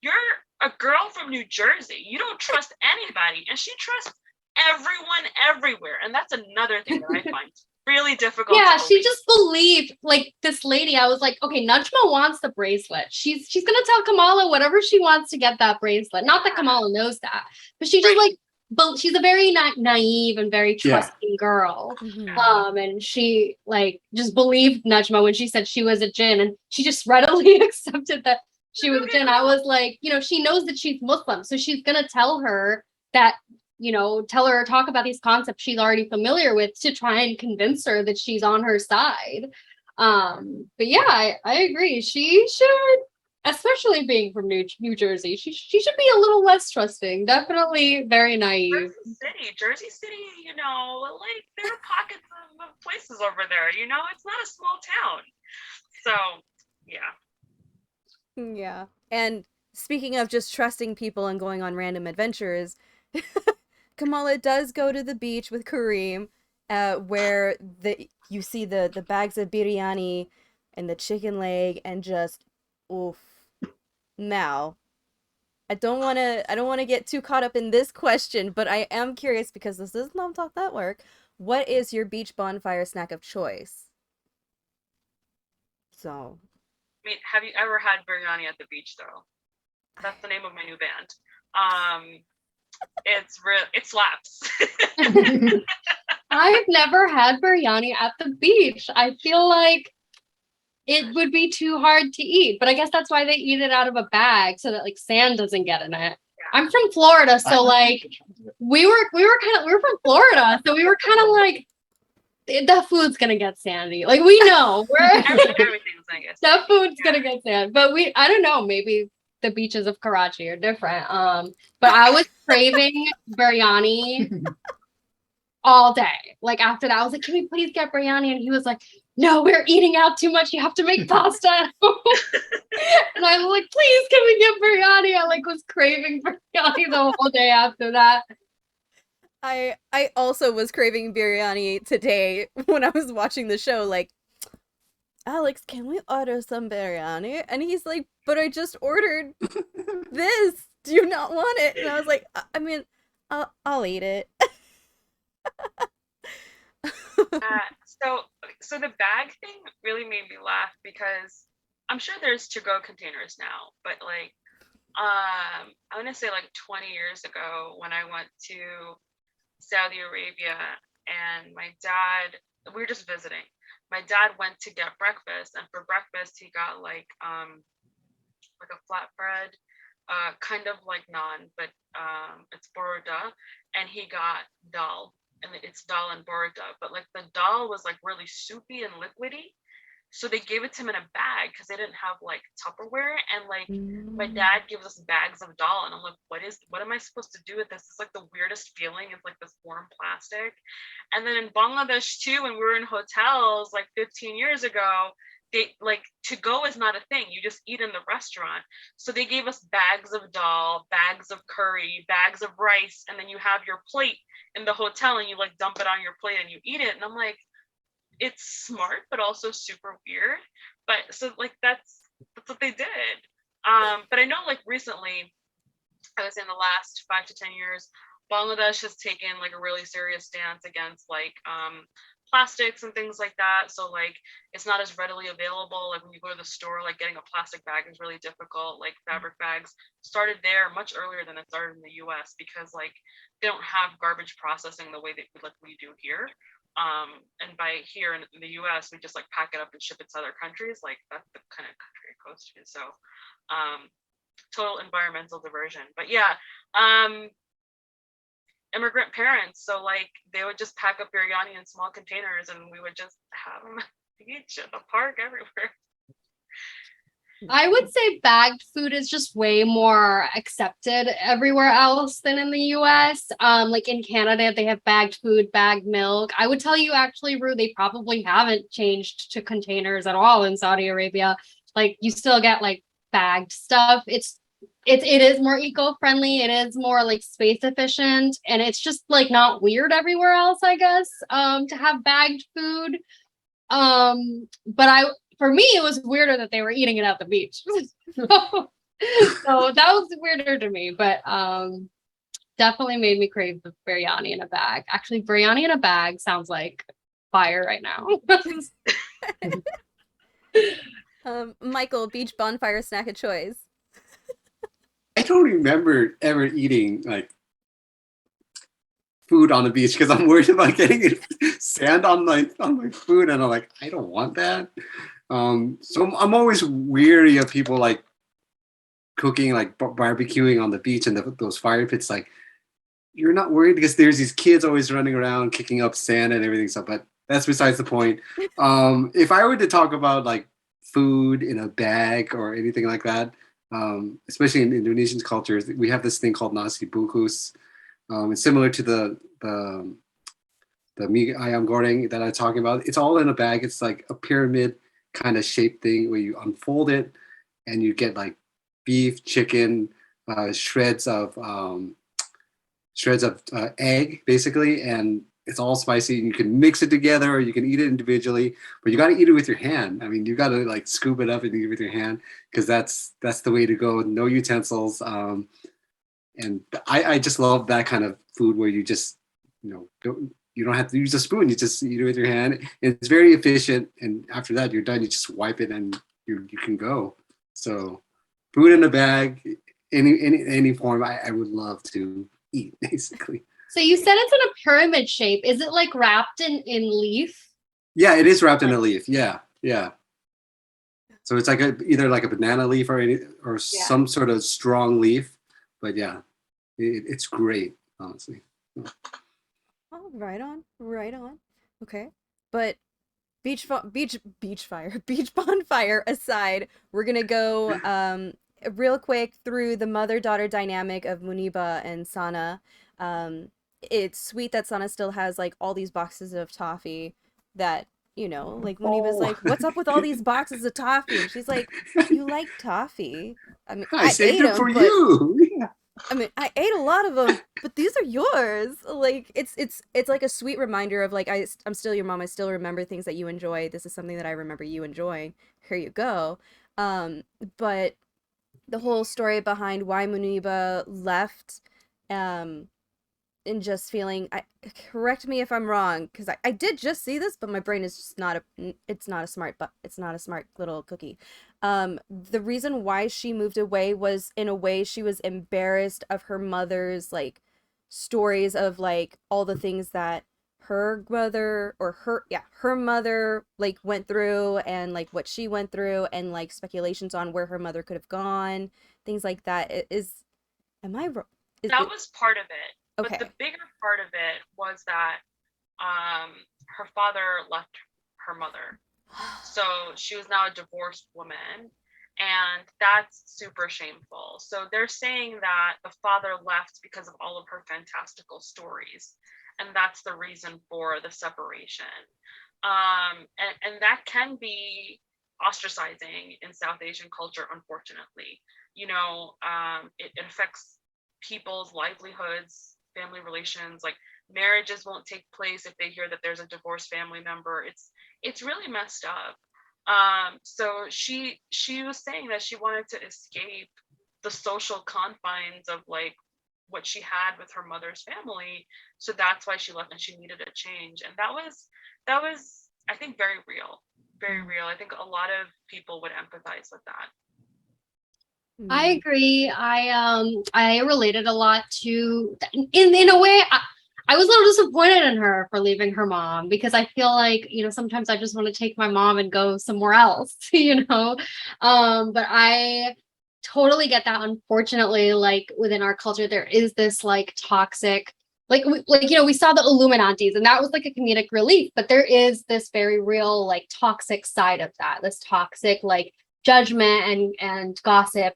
You're a girl from New Jersey. You don't trust anybody. And she trusts everyone everywhere. And that's another thing that I find really difficult. Yeah, she just believed like this lady. I was like, okay, Najma wants the bracelet. She's gonna tell Kamala whatever she wants to get that bracelet. Not that Kamala knows that, but she just like, but she's a very naive and very trusting girl. Mm-hmm. And she like just believed Najma when she said she was a Jinn, and she just readily accepted that she was a Jinn. I was like, you know, she knows that she's Muslim, so she's gonna tell her that, tell her or talk about these concepts she's already familiar with to try and convince her that she's on her side. But yeah, I agree. She should, especially being from New Jersey, she should be a little less trusting. Definitely very naive. Jersey City, like there are pockets of places over there, it's not a small town. So, yeah. Yeah. And speaking of just trusting people and going on random adventures, Kamala does go to the beach with Kareem, where you see the bags of biryani and the chicken leg, and just oof. Now, I don't want to get too caught up in this question, but I am curious because this is Nom Talk Network. What is your beach bonfire snack of choice? So, I mean, have you ever had biryani at the beach though? That's the name of my new band. It slaps. I've never had biryani at the beach. I feel like it would be too hard to eat, but I guess that's why they eat it out of a bag so that like sand doesn't get in it. Yeah. I'm from Florida, so like we were from Florida, so we were kind of like that food's gonna get sandy. Like we know Everything's gonna get sandy. that food's gonna get sandy, but I don't know, maybe the beaches of Karachi are different. But I was craving biryani all day. Like after that, I was like, can we please get biryani? And he was like, no, we're eating out too much. You have to make pasta at home. And I was like, please, can we get biryani? I like was craving biryani the whole day after that. I also was craving biryani today when I was watching the show. Like, Alex, can we order some biryani? And he's like, but I just ordered this. Do you not want it? And I was like, I mean, I'll eat it. So the bag thing really made me laugh because I'm sure there's to-go containers now, but like I want to say like 20 years ago when I went to Saudi Arabia and my dad, we were just visiting. My dad went to get breakfast, and for breakfast he got like a flatbread, kind of like naan, but it's burrata, and he got dal. And it's dal and burrata, but like the dal was like really soupy and liquidy, so they gave it to him in a bag because they didn't have like Tupperware, and like my dad gives us bags of dal, and I'm like, what am I supposed to do with this? It's like the weirdest feeling. It's like this warm plastic. And then in Bangladesh too, when we were in hotels like 15 years ago, they like to go is not a thing. You just eat in the restaurant. So they gave us bags of dal, bags of curry, bags of rice, and then you have your plate in the hotel and you like dump it on your plate and you eat it. And I'm like, it's smart, but also super weird. But so like that's what they did. But I know like recently, I would say in the last 5 to 10 years, Bangladesh has taken like a really serious stance against like plastics and things like that. So like it's not as readily available. Like when you go to the store, like getting a plastic bag is really difficult. Like fabric bags started there much earlier than it started in the US because like they don't have garbage processing the way that like we do here. And by here in the US, we just like pack it up and ship it to other countries. Like that's the kind of country it goes to. So total environmental diversion. But yeah, immigrant parents, so like they would just pack up biryani in small containers and we would just have them at the beach, at the park, everywhere. I would say bagged food is just way more accepted everywhere else than in the US. Like in Canada, they have bagged food, bagged milk. I would tell you actually, Rue, they probably haven't changed to containers at all in Saudi Arabia. Like you still get like bagged stuff. It is more eco-friendly, it is more like space efficient, and it's just like not weird everywhere else, I guess, to have bagged food. But for me it was weirder that they were eating it at the beach. So that was weirder to me, but definitely made me crave the biryani in a bag. Actually, biryani in a bag sounds like fire right now. Michael, beach bonfire snack of choice. I don't remember ever eating like food on the beach because I'm worried about getting sand on my food, and I'm like, I don't want that. So I'm always weary of people like cooking, like barbecuing on the beach and those fire pits. Like, you're not worried because there's these kids always running around kicking up sand and everything. So, but that's besides the point. If I were to talk about like food in a bag or anything like that, especially in Indonesian cultures, we have this thing called nasi bungkus. It's similar to the mie ayam goreng that I'm talking about. It's all in a bag. It's like a pyramid kind of shaped thing where you unfold it and you get like beef, chicken, shreds of egg basically, and it's all spicy. And you can mix it together or you can eat it individually, but you got to eat it with your hand. I mean, you got to like scoop it up and eat it with your hand because that's the way to go. No utensils. And I just love that kind of food where you just you don't have to use a spoon. You just eat it with your hand. And it's very efficient. And after that, you're done. You just wipe it and you can go. So food in a bag, any form, I would love to eat basically. So you said it's in a pyramid shape. Is it like wrapped in leaf? Yeah, it is wrapped in a leaf. Yeah. So it's like either like a banana leaf or some sort of strong leaf. But yeah, it's great, honestly. Oh, right on. Okay, but beach bonfire aside, we're gonna go real quick through the mother-daughter dynamic of Muniba and Sana. It's sweet that Sana still has like all these boxes of toffee that, like Muniba's like, what's up with all these boxes of toffee? And she's like, you like toffee? I mean, I saved ate them for but you. Yeah. I mean, I ate a lot of them, but these are yours. Like it's like a sweet reminder of like I'm still your mom. I still remember things that you enjoy. This is something that I remember you enjoying. Here you go. But the whole story behind why Muniba left, um, and just feeling, correct me if I'm wrong, because I did just see this, but my brain is just not it's not a smart, but it's not a smart little cookie. The reason why she moved away was, in a way, she was embarrassed of her mother's like stories of like all the things that her mother like went through, and like what she went through, and like speculations on where her mother could have gone, things like that. Am I wrong? That was part of it. Okay. But the bigger part of it was that her father left her mother. So she was now a divorced woman, and that's super shameful. So they're saying that the father left because of all of her fantastical stories, and that's the reason for the separation. And that can be ostracizing in South Asian culture, unfortunately. It affects people's livelihoods, family relations, like marriages won't take place if they hear that there's a divorced family member. It's really messed up. So she was saying that she wanted to escape the social confines of like what she had with her mother's family. So that's why she left, and she needed a change. And that was I think very real. Very real. I think a lot of people would empathize with that. I agree. I related a lot to in a way. I was a little disappointed in her for leaving her mom, because I feel like, sometimes I just want to take my mom and go somewhere else, but I totally get that. Unfortunately, like within our culture, there is this like toxic, we saw the Illuminantes, and that was like a comedic relief, but there is this very real like toxic side of that, this toxic like judgment and gossip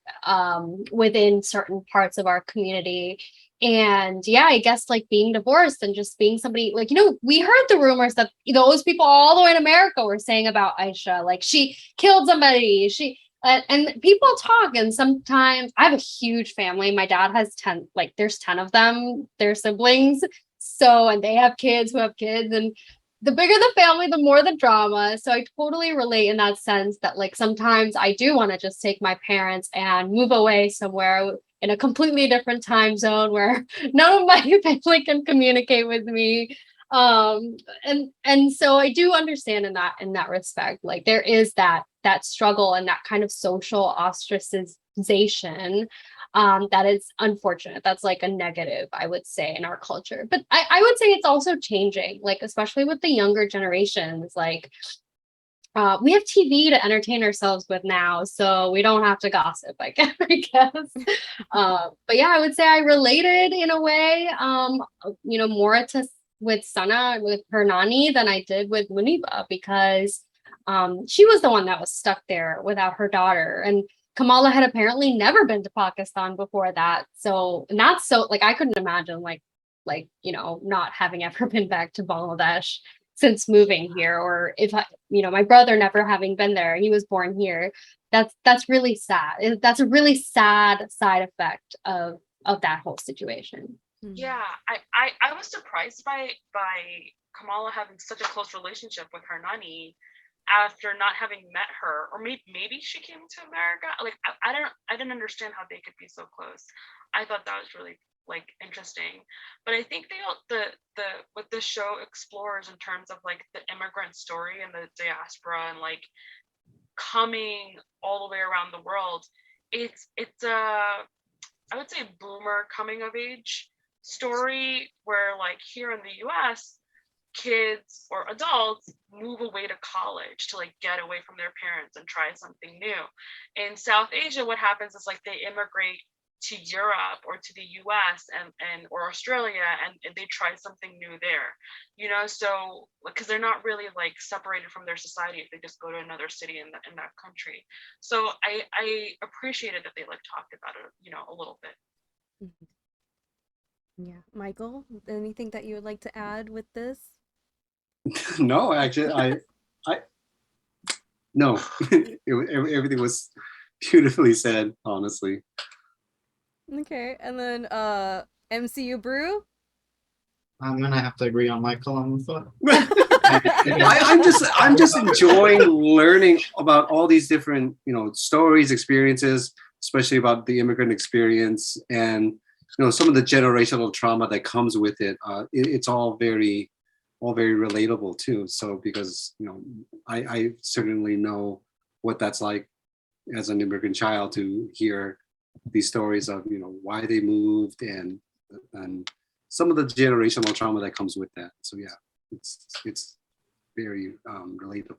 within certain parts of our community. And yeah, I guess like being divorced and just being somebody like, we heard the rumors that those people all the way in America were saying about Aisha, like she killed somebody, and people talk. And sometimes I have a huge family. My dad has 10, like there's 10 of them, they're siblings. So, and they have kids who have kids, and the bigger the family, the more the drama. So I totally relate in that sense that like sometimes I do want to just take my parents and move away somewhere in a completely different time zone where none of my family can communicate with me. And so I do understand in that respect, like there is that struggle and that kind of social ostracization that is unfortunate. That's like a negative, I would say, in our culture. But I would say it's also changing, like especially with the younger generations. Like we have TV to entertain ourselves with now, so we don't have to gossip, I guess. But yeah, I would say I related in a way, more to with Sana, with her Nani, than I did with Muniba, because she was the one that was stuck there without her daughter. And Kamala had apparently never been to Pakistan before that. So, and that's so, like, I couldn't imagine, not having ever been back to Bangladesh since moving here, or if my brother never having been there, he was born here. That's really sad. That's a really sad side effect of that whole situation. Yeah, I was surprised by Kamala having such a close relationship with her nanny after not having met her, or maybe she came to America. Like I didn't understand how they could be so close. I thought that was really like interesting, but I think the what the show explores in terms of like the immigrant story and the diaspora and like coming all the way around the world, it's a, I would say, boomer coming of age story where like here in the US kids or adults move away to college to like get away from their parents and try something new. In South Asia, what happens is like they immigrate to Europe or to the US and or Australia, and they try something new there, so because they're not really like separated from their society if they just go to another city in that country. So I appreciated that they like talked about it, a little bit. Yeah. Michael, anything that you would like to add with this? No, actually, I no, everything was beautifully said, honestly. Okay, and then MCU Brew. I'm gonna have to agree on Michael on this one. I'm just enjoying learning about all these different, stories, experiences, especially about the immigrant experience and some of the generational trauma that comes with it. It's all very relatable too. So because I certainly know what that's like as an immigrant child to hear these stories of why they moved and some of the generational trauma that comes with that. So yeah, it's very relatable.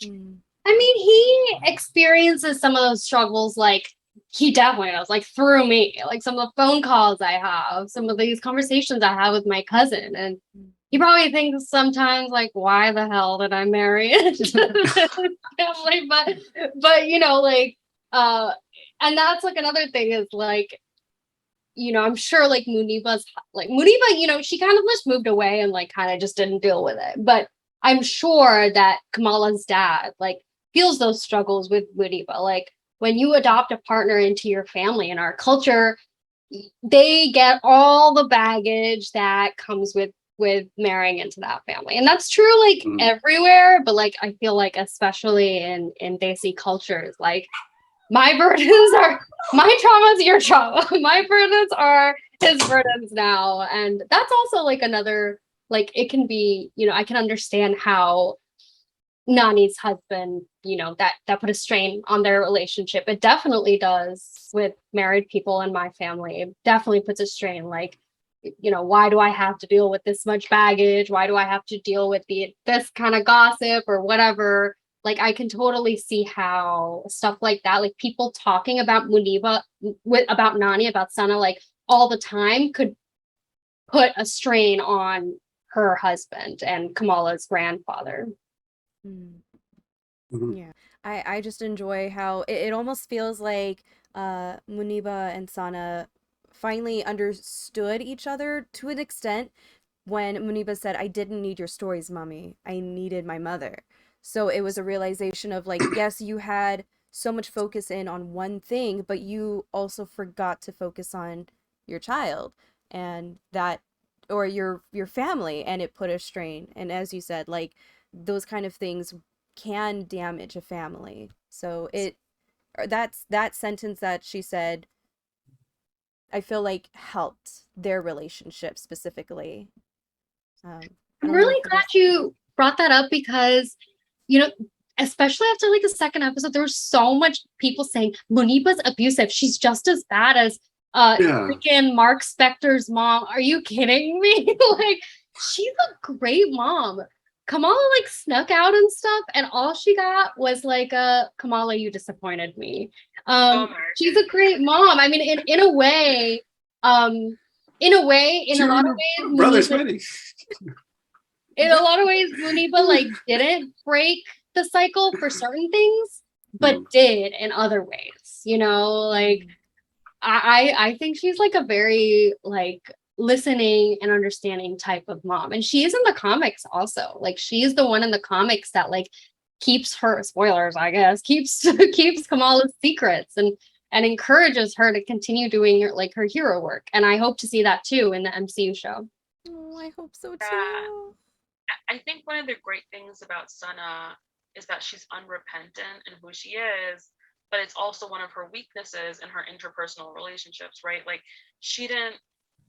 I mean, he experiences some of those struggles, like he definitely does, like through me, like some of the phone calls I have, some of these conversations I have with my cousin, and he probably thinks sometimes like, why the hell did I marry into this family? But and that's like another thing is like, I'm sure like Muniba, she kind of just moved away and like kind of just didn't deal with it. But I'm sure that Kamala's dad like feels those struggles with Muniba. Like when you adopt a partner into your family in our culture, they get all the baggage that comes with marrying into that family. And that's true like everywhere, but like I feel like especially in Desi cultures, like my burdens are my trauma's your trauma. My burdens are his burdens now. And that's also like another, like it can be, I can understand how Nani's husband, that put a strain on their relationship. It definitely does with married people in my family. It definitely puts a strain. Like, why do I have to deal with this much baggage? Why do I have to deal with this kind of gossip or whatever? Like, I can totally see how stuff like that, like people talking about Muniba, about Nani, about Sana, like all the time could put a strain on her husband and Kamala's grandfather. Yeah, I just enjoy how it almost feels like Muniba and Sana finally understood each other to an extent when Muniba said, I didn't need your stories, mommy. I needed my mother. So it was a realization of like, yes, you had so much focus in on one thing, but you also forgot to focus on your child and that, or your family, and it put a strain. And as you said, like those kind of things can damage a family. So that sentence that she said, I feel like helped their relationship specifically. I'm really glad you brought that up because, especially after like the second episode, there was so much people saying Muniba's abusive. She's just as bad as freaking Mark Spector's mom. Are you kidding me? Like, she's a great mom. Kamala like snuck out and stuff, and all she got was like a Kamala, you disappointed me. She's a great mom. I mean, in a way, in a lot of ways, brother's wedding. in a lot of ways, Muniba like didn't break the cycle for certain things, but did in other ways. You know, like I think she's like a very like listening and understanding type of mom, and she is in the comics also. Like she's the one in the comics that like keeps her, spoilers I guess, keeps Kamala's secrets and encourages her to continue doing her hero work. And I hope to see that too in the MCU show. Oh, I hope so too. I think one of the great things about Sana is that she's unrepentant in who she is, but it's also one of her weaknesses in her interpersonal relationships, right? Like she didn't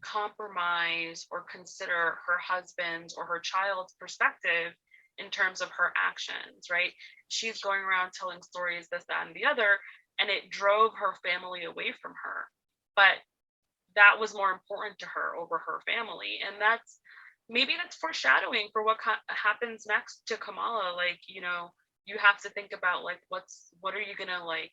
compromise or consider her husband's or her child's perspective in terms of her actions, right? She's going around telling stories, this, that, and the other, and it drove her family away from her. But that was more important to her over her family. And that's foreshadowing for what happens next to Kamala. Like, you know, you have to think about like what are you gonna like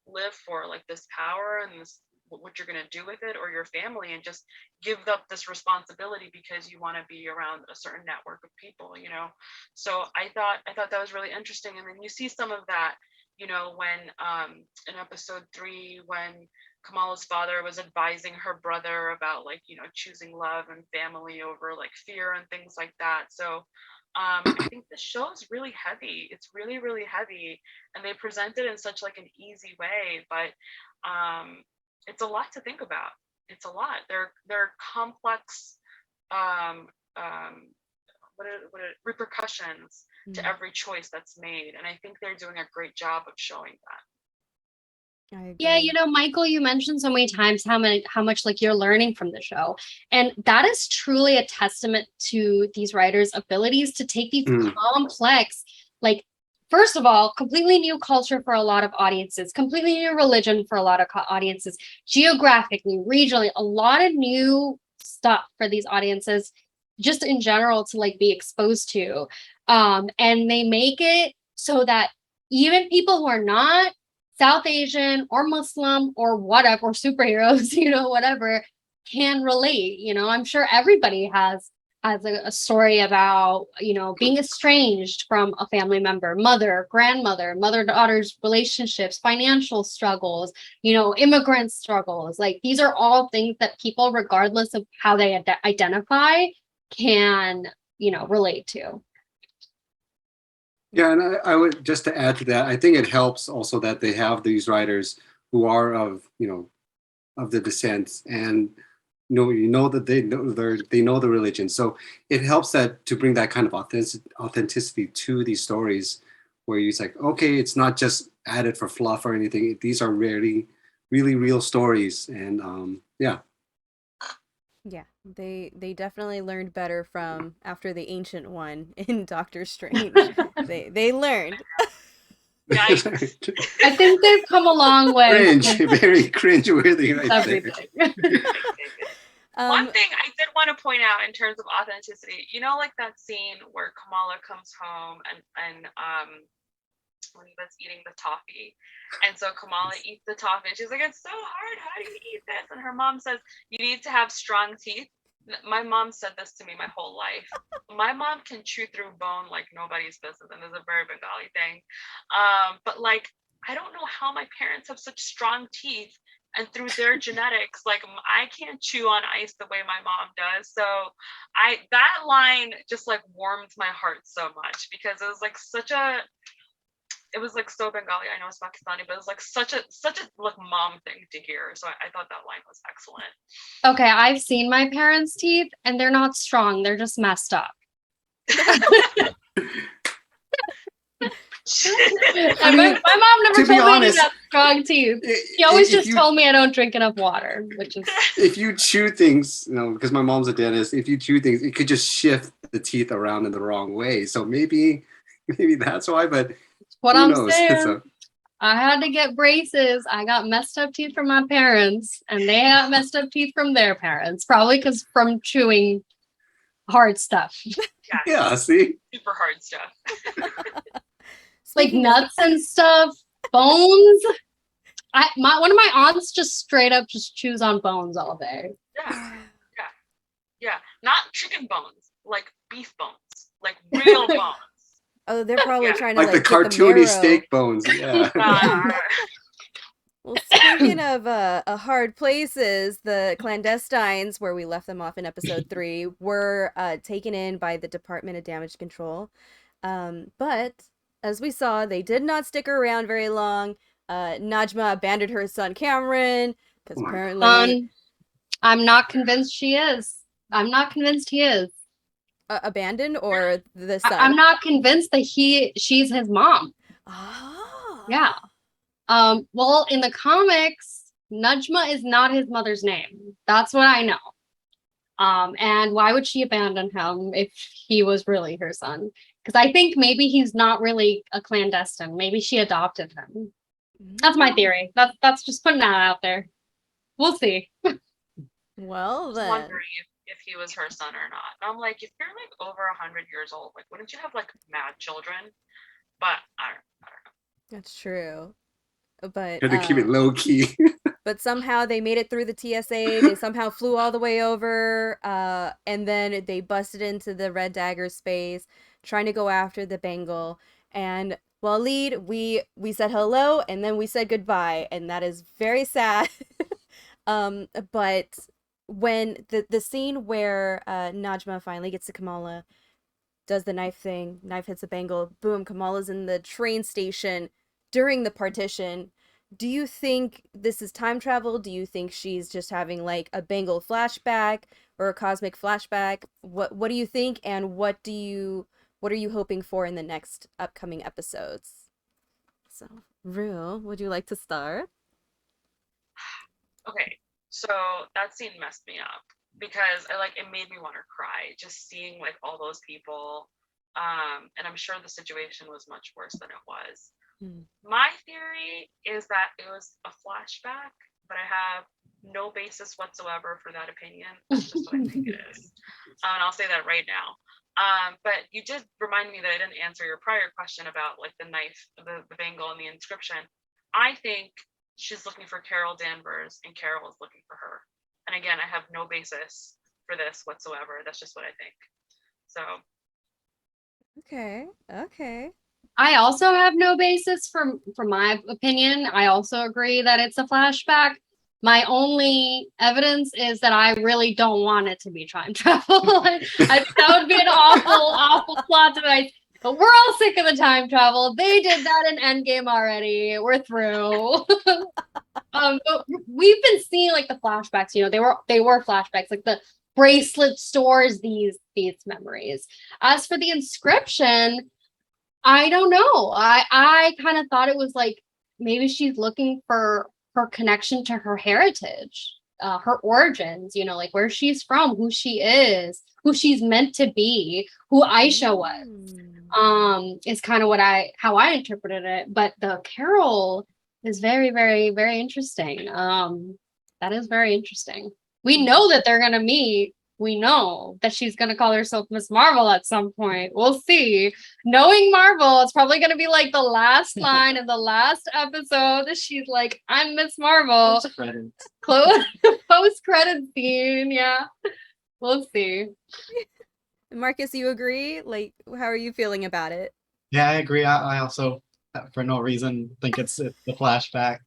live for, like this power and this, what you're gonna do with it, or your family, and just give up this responsibility because you want to be around a certain network of people, you know. So I thought that was really interesting. And then you see some of that, you know, when in episode 3, when Kamala's father was advising her brother about like, you know, choosing love and family over like fear and things like that. So I think the show is really heavy. It's really, really heavy, and they present it in such like an easy way, but it's a lot to think about. It's a lot. They're complex repercussions to every choice that's made, and I think they're doing a great job of showing that. Yeah, you know, Michael, you mentioned so many times how much like you're learning from the show. And that is truly a testament to these writers' abilities to take these complex, like, first of all, completely new culture for a lot of audiences, completely new religion for a lot of audiences, geographically, regionally, a lot of new stuff for these audiences, just in general, to like be exposed to. And they make it so that even people who are not South Asian or Muslim or whatever, or superheroes, you know, whatever, can relate. You know, I'm sure everybody has a story about, you know, being estranged from a family member, mother, grandmother, mother-daughter's relationships, financial struggles, you know, immigrant struggles. Like these are all things that people, regardless of how they identify, can, you know, relate to. Yeah, and I would, just to add to that, I think it helps also that they have these writers who are of, you know, of the descent, and you know that they know the religion. So it helps that to bring that kind of authenticity to these stories, where you're like, okay, it's not just added for fluff or anything. These are really, really real stories, and yeah. Yeah, they definitely learned better from after the Ancient One in Doctor Strange. they learned. I think they've come a long way. Very cringe-worthy right there. One thing I did want to point out in terms of authenticity, you know, like that scene where Kamala comes home and when he was eating the toffee, and so Kamala eats the toffee and she's like, it's so hard, how do you eat this? And her mom says, you need to have strong teeth. My mom said this to me my whole life. My mom can chew through bone like nobody's business, and it's a very Bengali thing, but like I don't know how my parents have such strong teeth, and through their genetics, like I can't chew on ice the way my mom does. So that line just like warmed my heart so much, because it was like it was like so Bengali. I know it's Pakistani, but it was like such a like mom thing to hear. So I thought that line was excellent. Okay, I've seen my parents' teeth, and they're not strong. They're just messed up. And my mom never told me I had strong teeth. She always just told me I don't drink enough water, which is. If you chew things, you know, because my mom's a dentist, if you chew things, it could just shift the teeth around in the wrong way. So maybe that's why. But what who I'm knows? saying. I had to get braces. I got messed up teeth from my parents, and they got messed up teeth from their parents, probably because from chewing hard stuff. Yeah, see? super hard stuff. Like Speaking of nuts and stuff, bones. One of my aunts just straight up just chews on bones all day. Yeah, yeah. Not chicken bones, like beef bones, like real bones. oh, they're probably Yeah. trying to Like the get the cartoony marrow. steak bones. Yeah. Yeah. Well, speaking of hard places, the clandestines, where we left them off in episode 3, were taken in by the Department of Damage Control. But as we saw, they did not stick around very long. Najma abandoned her son Cameron because apparently I'm not convinced she is. I'm not convinced he is. Abandoned, or the son. I'm not convinced that she's his mom. Oh. Yeah. Well, in the comics, Najma is not his mother's name. That's what I know. And why would she abandon him if he was really her son? Because I think maybe he's not really a clandestine. Maybe she adopted him. That's my theory. That's just putting that out there. We'll see. Well, I was then. wondering if he was her son or not. And I'm like, if you're like over 100 years old, like, wouldn't you have like mad children? But I don't know. That's true. But Had to keep it low key. but somehow they made it through the TSA. They somehow flew all the way over, and then they busted into the Red Dagger space, trying to go after the Bengal. And Waleed, we said hello, and then we said goodbye, and that is very sad. But when the scene where Najma finally gets to Kamala, does the knife thing, knife hits the Bengal, boom, Kamala's in the train station during the partition. Do you think this is time travel? Do you think she's just having like a Bengal flashback or a cosmic flashback? What do you think, and what are you hoping for in the next upcoming episodes? So, Rue, would you like to start? Okay, so that scene messed me up because it made me want to cry just seeing like all those people. And I'm sure the situation was much worse than it was. My theory is that it was a flashback, but I have no basis whatsoever for that opinion. That's just what I think it is. And I'll say that right now. But you did remind me that I didn't answer your prior question about like the knife, the bangle, and the inscription. I think she's looking for Carol Danvers and Carol is looking for her. And again, I have no basis for this whatsoever. That's just what I think. So. Okay. I also have no basis for my opinion. I also agree that it's a flashback. My only evidence is that I really don't want it to be time travel. That would be an awful plot device. But we're all sick of the time travel. They did that in Endgame already. We're through. But we've been seeing like the flashbacks. You know, they were flashbacks. Like the bracelet stores these memories. As for the inscription, I don't know. I kind of thought it was like maybe she's looking for her connection to her heritage, her origins, you know, like where she's from, who she is, who she's meant to be, who Aisha was. Is kind of how I interpreted it. But the Carol is very, very, very interesting. That is very interesting. We know that they're gonna meet. We know that she's going to call herself Miss Marvel at some point. We'll see. Knowing Marvel, it's probably going to be like the last line in the last episode. She's like, I'm Miss Marvel. Post-credit scene. Yeah. We'll see. Marcus, you agree? Like, how are you feeling about it? Yeah, I agree. I also, for no reason, think it's the flashback.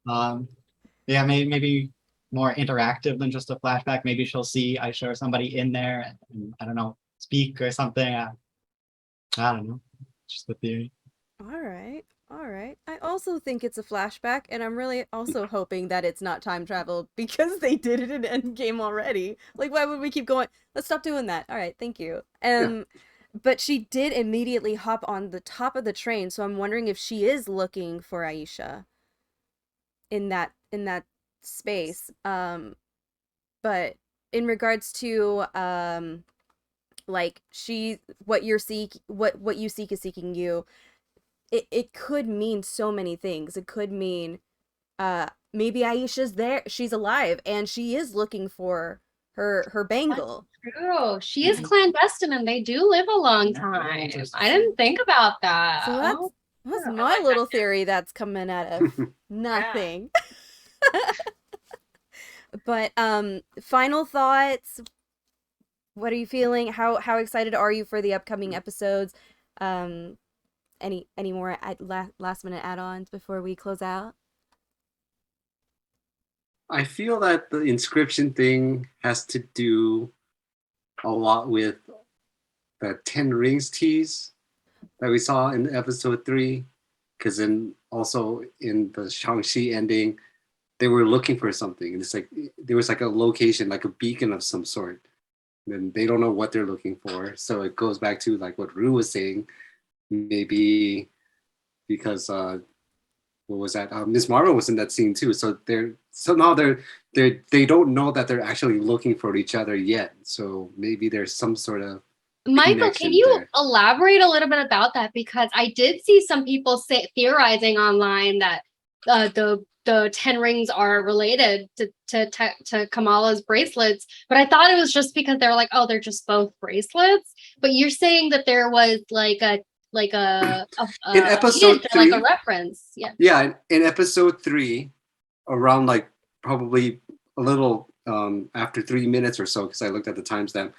Yeah, maybe more interactive than just a flashback. Maybe she'll see Aisha or somebody in there and I don't know, speak or something. I don't know. Just the theory. All right. I also think it's a flashback, and I'm really also hoping that it's not time travel because they did it in Endgame already. Like, why would we keep going? Let's stop doing that. All right, thank you. But she did immediately hop on the top of the train, so I'm wondering if she is looking for Aisha in that space. But in regards to like what you seek is seeking you, it could mean so many things. It could mean maybe Aisha's there, she's alive, and she is looking for her bangle. True. She is clandestine and they do live a long time. I didn't think about that. So that's yeah. my like little that. theory that's coming out of nothing. But final thoughts. What are you feeling? How excited are you for the upcoming episodes? Any more last minute add-ons before we close out? I feel that the inscription thing has to do a lot with the 10 Rings tease that we saw in episode 3. Because then also in the Shang-Chi ending, they were looking for something. And it's like there was like a location, like a beacon of some sort. And they don't know what they're looking for. So it goes back to like what Rue was saying. Maybe because what was that? Miss Marvel was in that scene too. So they don't know that they're actually looking for each other yet. So maybe there's some sort of Michael, can you there. elaborate a little bit about that? Because I did see some people theorizing online that the 10 rings are related to Kamala's bracelets, but I thought it was just because they were like, oh, they're just both bracelets. But you're saying that there was like a in episode 3, like a reference. Yeah, in episode 3, around like probably a little after 3 minutes or so, because I looked at the timestamp.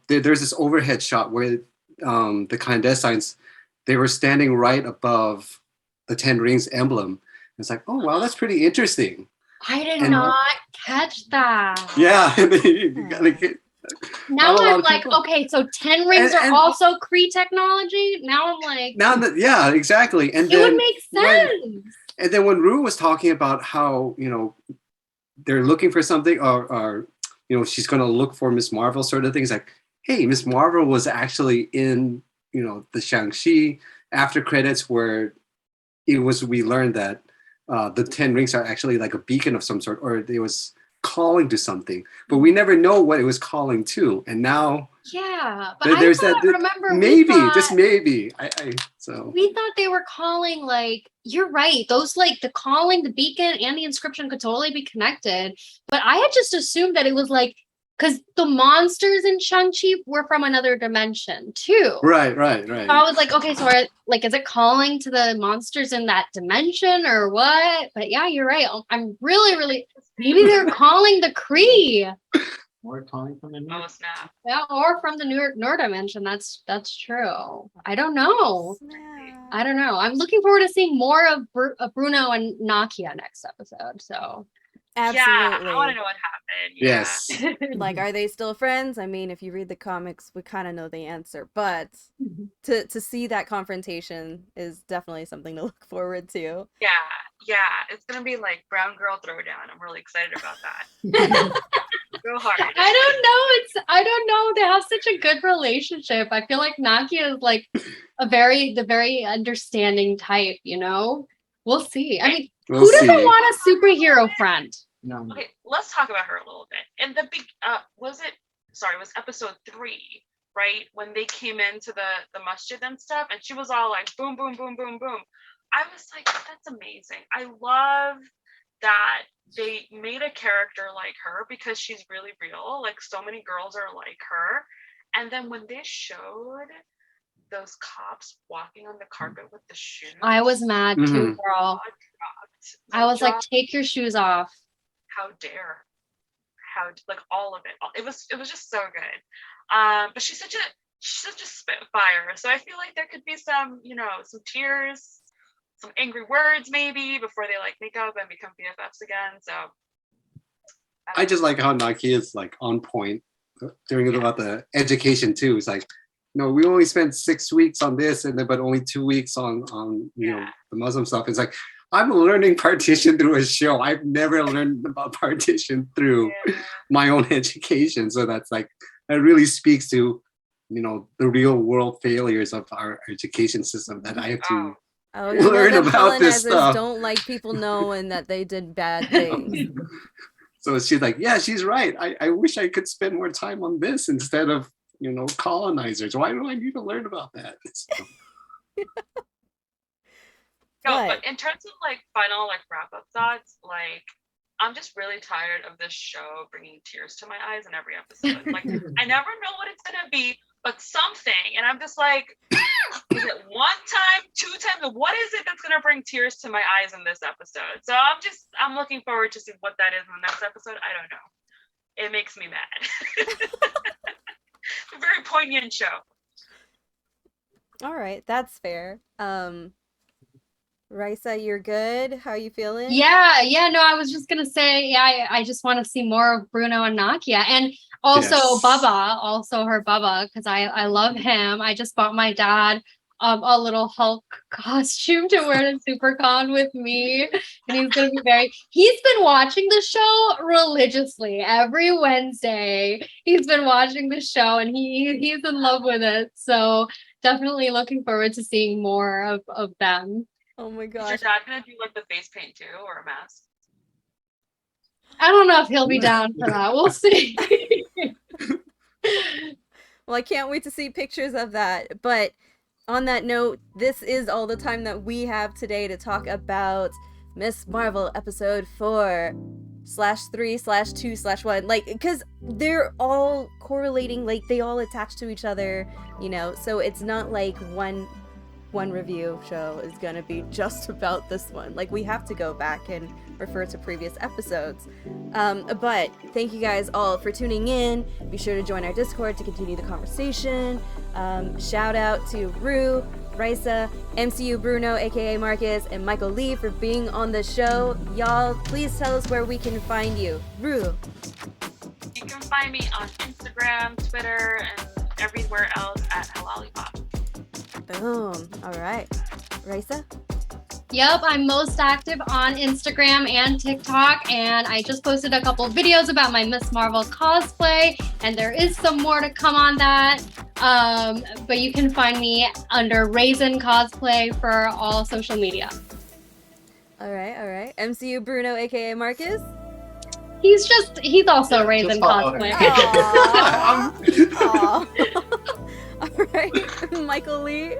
There's this overhead shot where the clandestines, they were standing right above the 10 Rings emblem. It's like, oh wow, that's pretty interesting. I did not catch that. Yeah. Now I'm like, okay, so 10 rings are also Kree technology. Now I'm like, yeah, exactly. And it would make sense. And then when Rue was talking about how, they're looking for something or she's going to look for Miss Marvel sort of things, like, hey, Miss Marvel was actually in, the Shang-Chi after credits where we learned that the 10 rings are actually like a beacon of some sort, or it was calling to something, but we never know what it was calling to. And now, but there's remember, just maybe. So we thought they were calling, like, you're right. Those, like, the calling, the beacon, and the inscription could totally be connected. But I had just assumed that it was like, because the monsters in Shang-Chi were from another dimension too. Right. So I was like, okay, so is it calling to the monsters in that dimension or what? But yeah, you're right. I'm really, maybe they're calling the Kree. Or calling from the North. Oh snap! Yeah, or from the North dimension. That's true. I don't know. I'm looking forward to seeing more of Bruno and Nakia next episode. So absolutely, I want to know what happened. Yes. Like, are they still friends? I mean, if you read the comics, we kind of know the answer, but to see that confrontation is definitely something to look forward to. Yeah, it's gonna be like Brown Girl Throwdown. I'm really excited about that. Go hard. I don't know. They have such a good relationship. I feel like Nakia is like the very understanding type, We'll see. I mean, who doesn't want a superhero friend? No. Okay, let's talk about her a little bit. And the big was episode 3, right? When they came into the masjid and stuff, and she was all like boom, boom, boom, boom, boom. I was like, that's amazing. I love that they made a character like her because she's really real. Like, so many girls are like her. And then when they showed those cops walking on the carpet with the shoes, I was mad too, girl. I was like, take your shoes off. How dare? Like, all of it. It was just so good. But she's such a spitfire. So I feel like there could be some tears, some angry words maybe before they like make up and become BFFs again. So I just like how Naki is like on point during about the education too. It's like, we only spent 6 weeks on this, but only 2 weeks on the Muslim stuff. It's like, I'm learning partition through a show. I've never learned about partition through my own education. So that really speaks to the real world failures of our education system that I have to learn about this stuff. Don't like people knowing that they did bad things. So she's like, yeah, she's right. I wish I could spend more time on this instead of colonizers. Why do I need to learn about that? So. But in terms of like final like wrap up thoughts, like I'm just really tired of this show bringing tears to my eyes in every episode. Like, I never know what it's gonna be, but something, and I'm just like, is it one time, two times? What is it that's gonna bring tears to my eyes in this episode? So I'm looking forward to see what that is in the next episode. I don't know. It makes me mad. It's a very poignant show. All right, that's fair. Raisa, you're good. How you feeling? Yeah, no, I was just gonna say, yeah, I just want to see more of Bruno and Nakia, and also Yes. Bubba, also her Bubba, because I love him. I just bought my dad a little Hulk costume to wear to SuperCon with me, and he's gonna be he's been watching the show religiously every Wednesday. He's been watching the show, and he's in love with it. So definitely looking forward to seeing more of them. Oh my Is your gosh. dad gonna do like the face paint too, or a mask? I don't know if he'll be down for that. We'll see. Well, I can't wait to see pictures of that. But on that note, this is all the time that we have today to talk about Miss Marvel episode 4/3/2/1. Like, because they're all correlating, like, they all attach to each other, you know? So it's not like one review show is gonna be just about this one. Like, we have to go back and refer to previous episodes. But thank you guys all for tuning in. Be sure to join our Discord to continue the conversation. Shout out to Rue, Raisa, MCU Bruno, aka Marcus, and Michael Lee for being on the show. Y'all, please tell us where we can find you. Rue. You can find me on Instagram, Twitter, and everywhere else at Helalipop. Boom. All right. Raisa? Yep, I'm most active on Instagram and TikTok, and I just posted a couple of videos about my Miss Marvel cosplay, and there is some more to come on that. But you can find me under Raisin Cosplay for all social media. All right. MCU Bruno, aka Marcus? He's also Yeah, Raisin just follow Cosplay. Aww. All right. Michael Lee?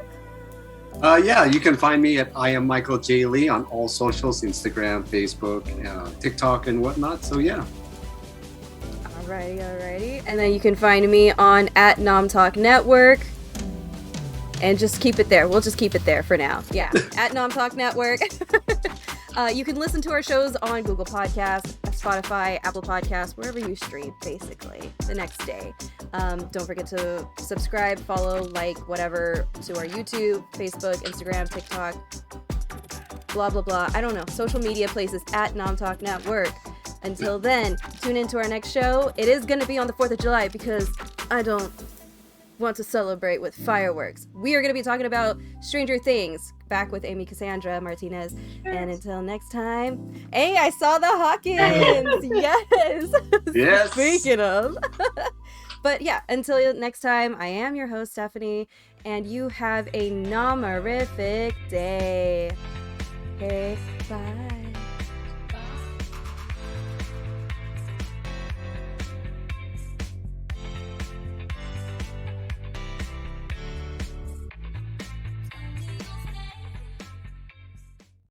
Yeah, you can find me at I am Michael J. Lee on all socials, Instagram, Facebook, TikTok, and whatnot. So yeah. Alrighty. And then you can find me on at Nom Talk Network. And just keep it there. We'll just keep it there for now. Yeah, at Nom Talk Network. You can listen to our shows on Google Podcasts, Spotify, Apple Podcasts, wherever you stream, basically, the next day. Don't forget to subscribe, follow, like, whatever, to our YouTube, Facebook, Instagram, TikTok, blah, blah, blah. I don't know. Social media places at Nom Talk Network. Until then, tune into our next show. It is going to be on the 4th of July because I don't want to celebrate with fireworks. We are going to be talking about Stranger Things, back with Amy Cassandra Martinez. And until next time, hey, I saw the Hawkins. Yes. Yes. Speaking of. But yeah, until next time, I am your host, Stephanie, and you have a nomerific day. Okay, bye.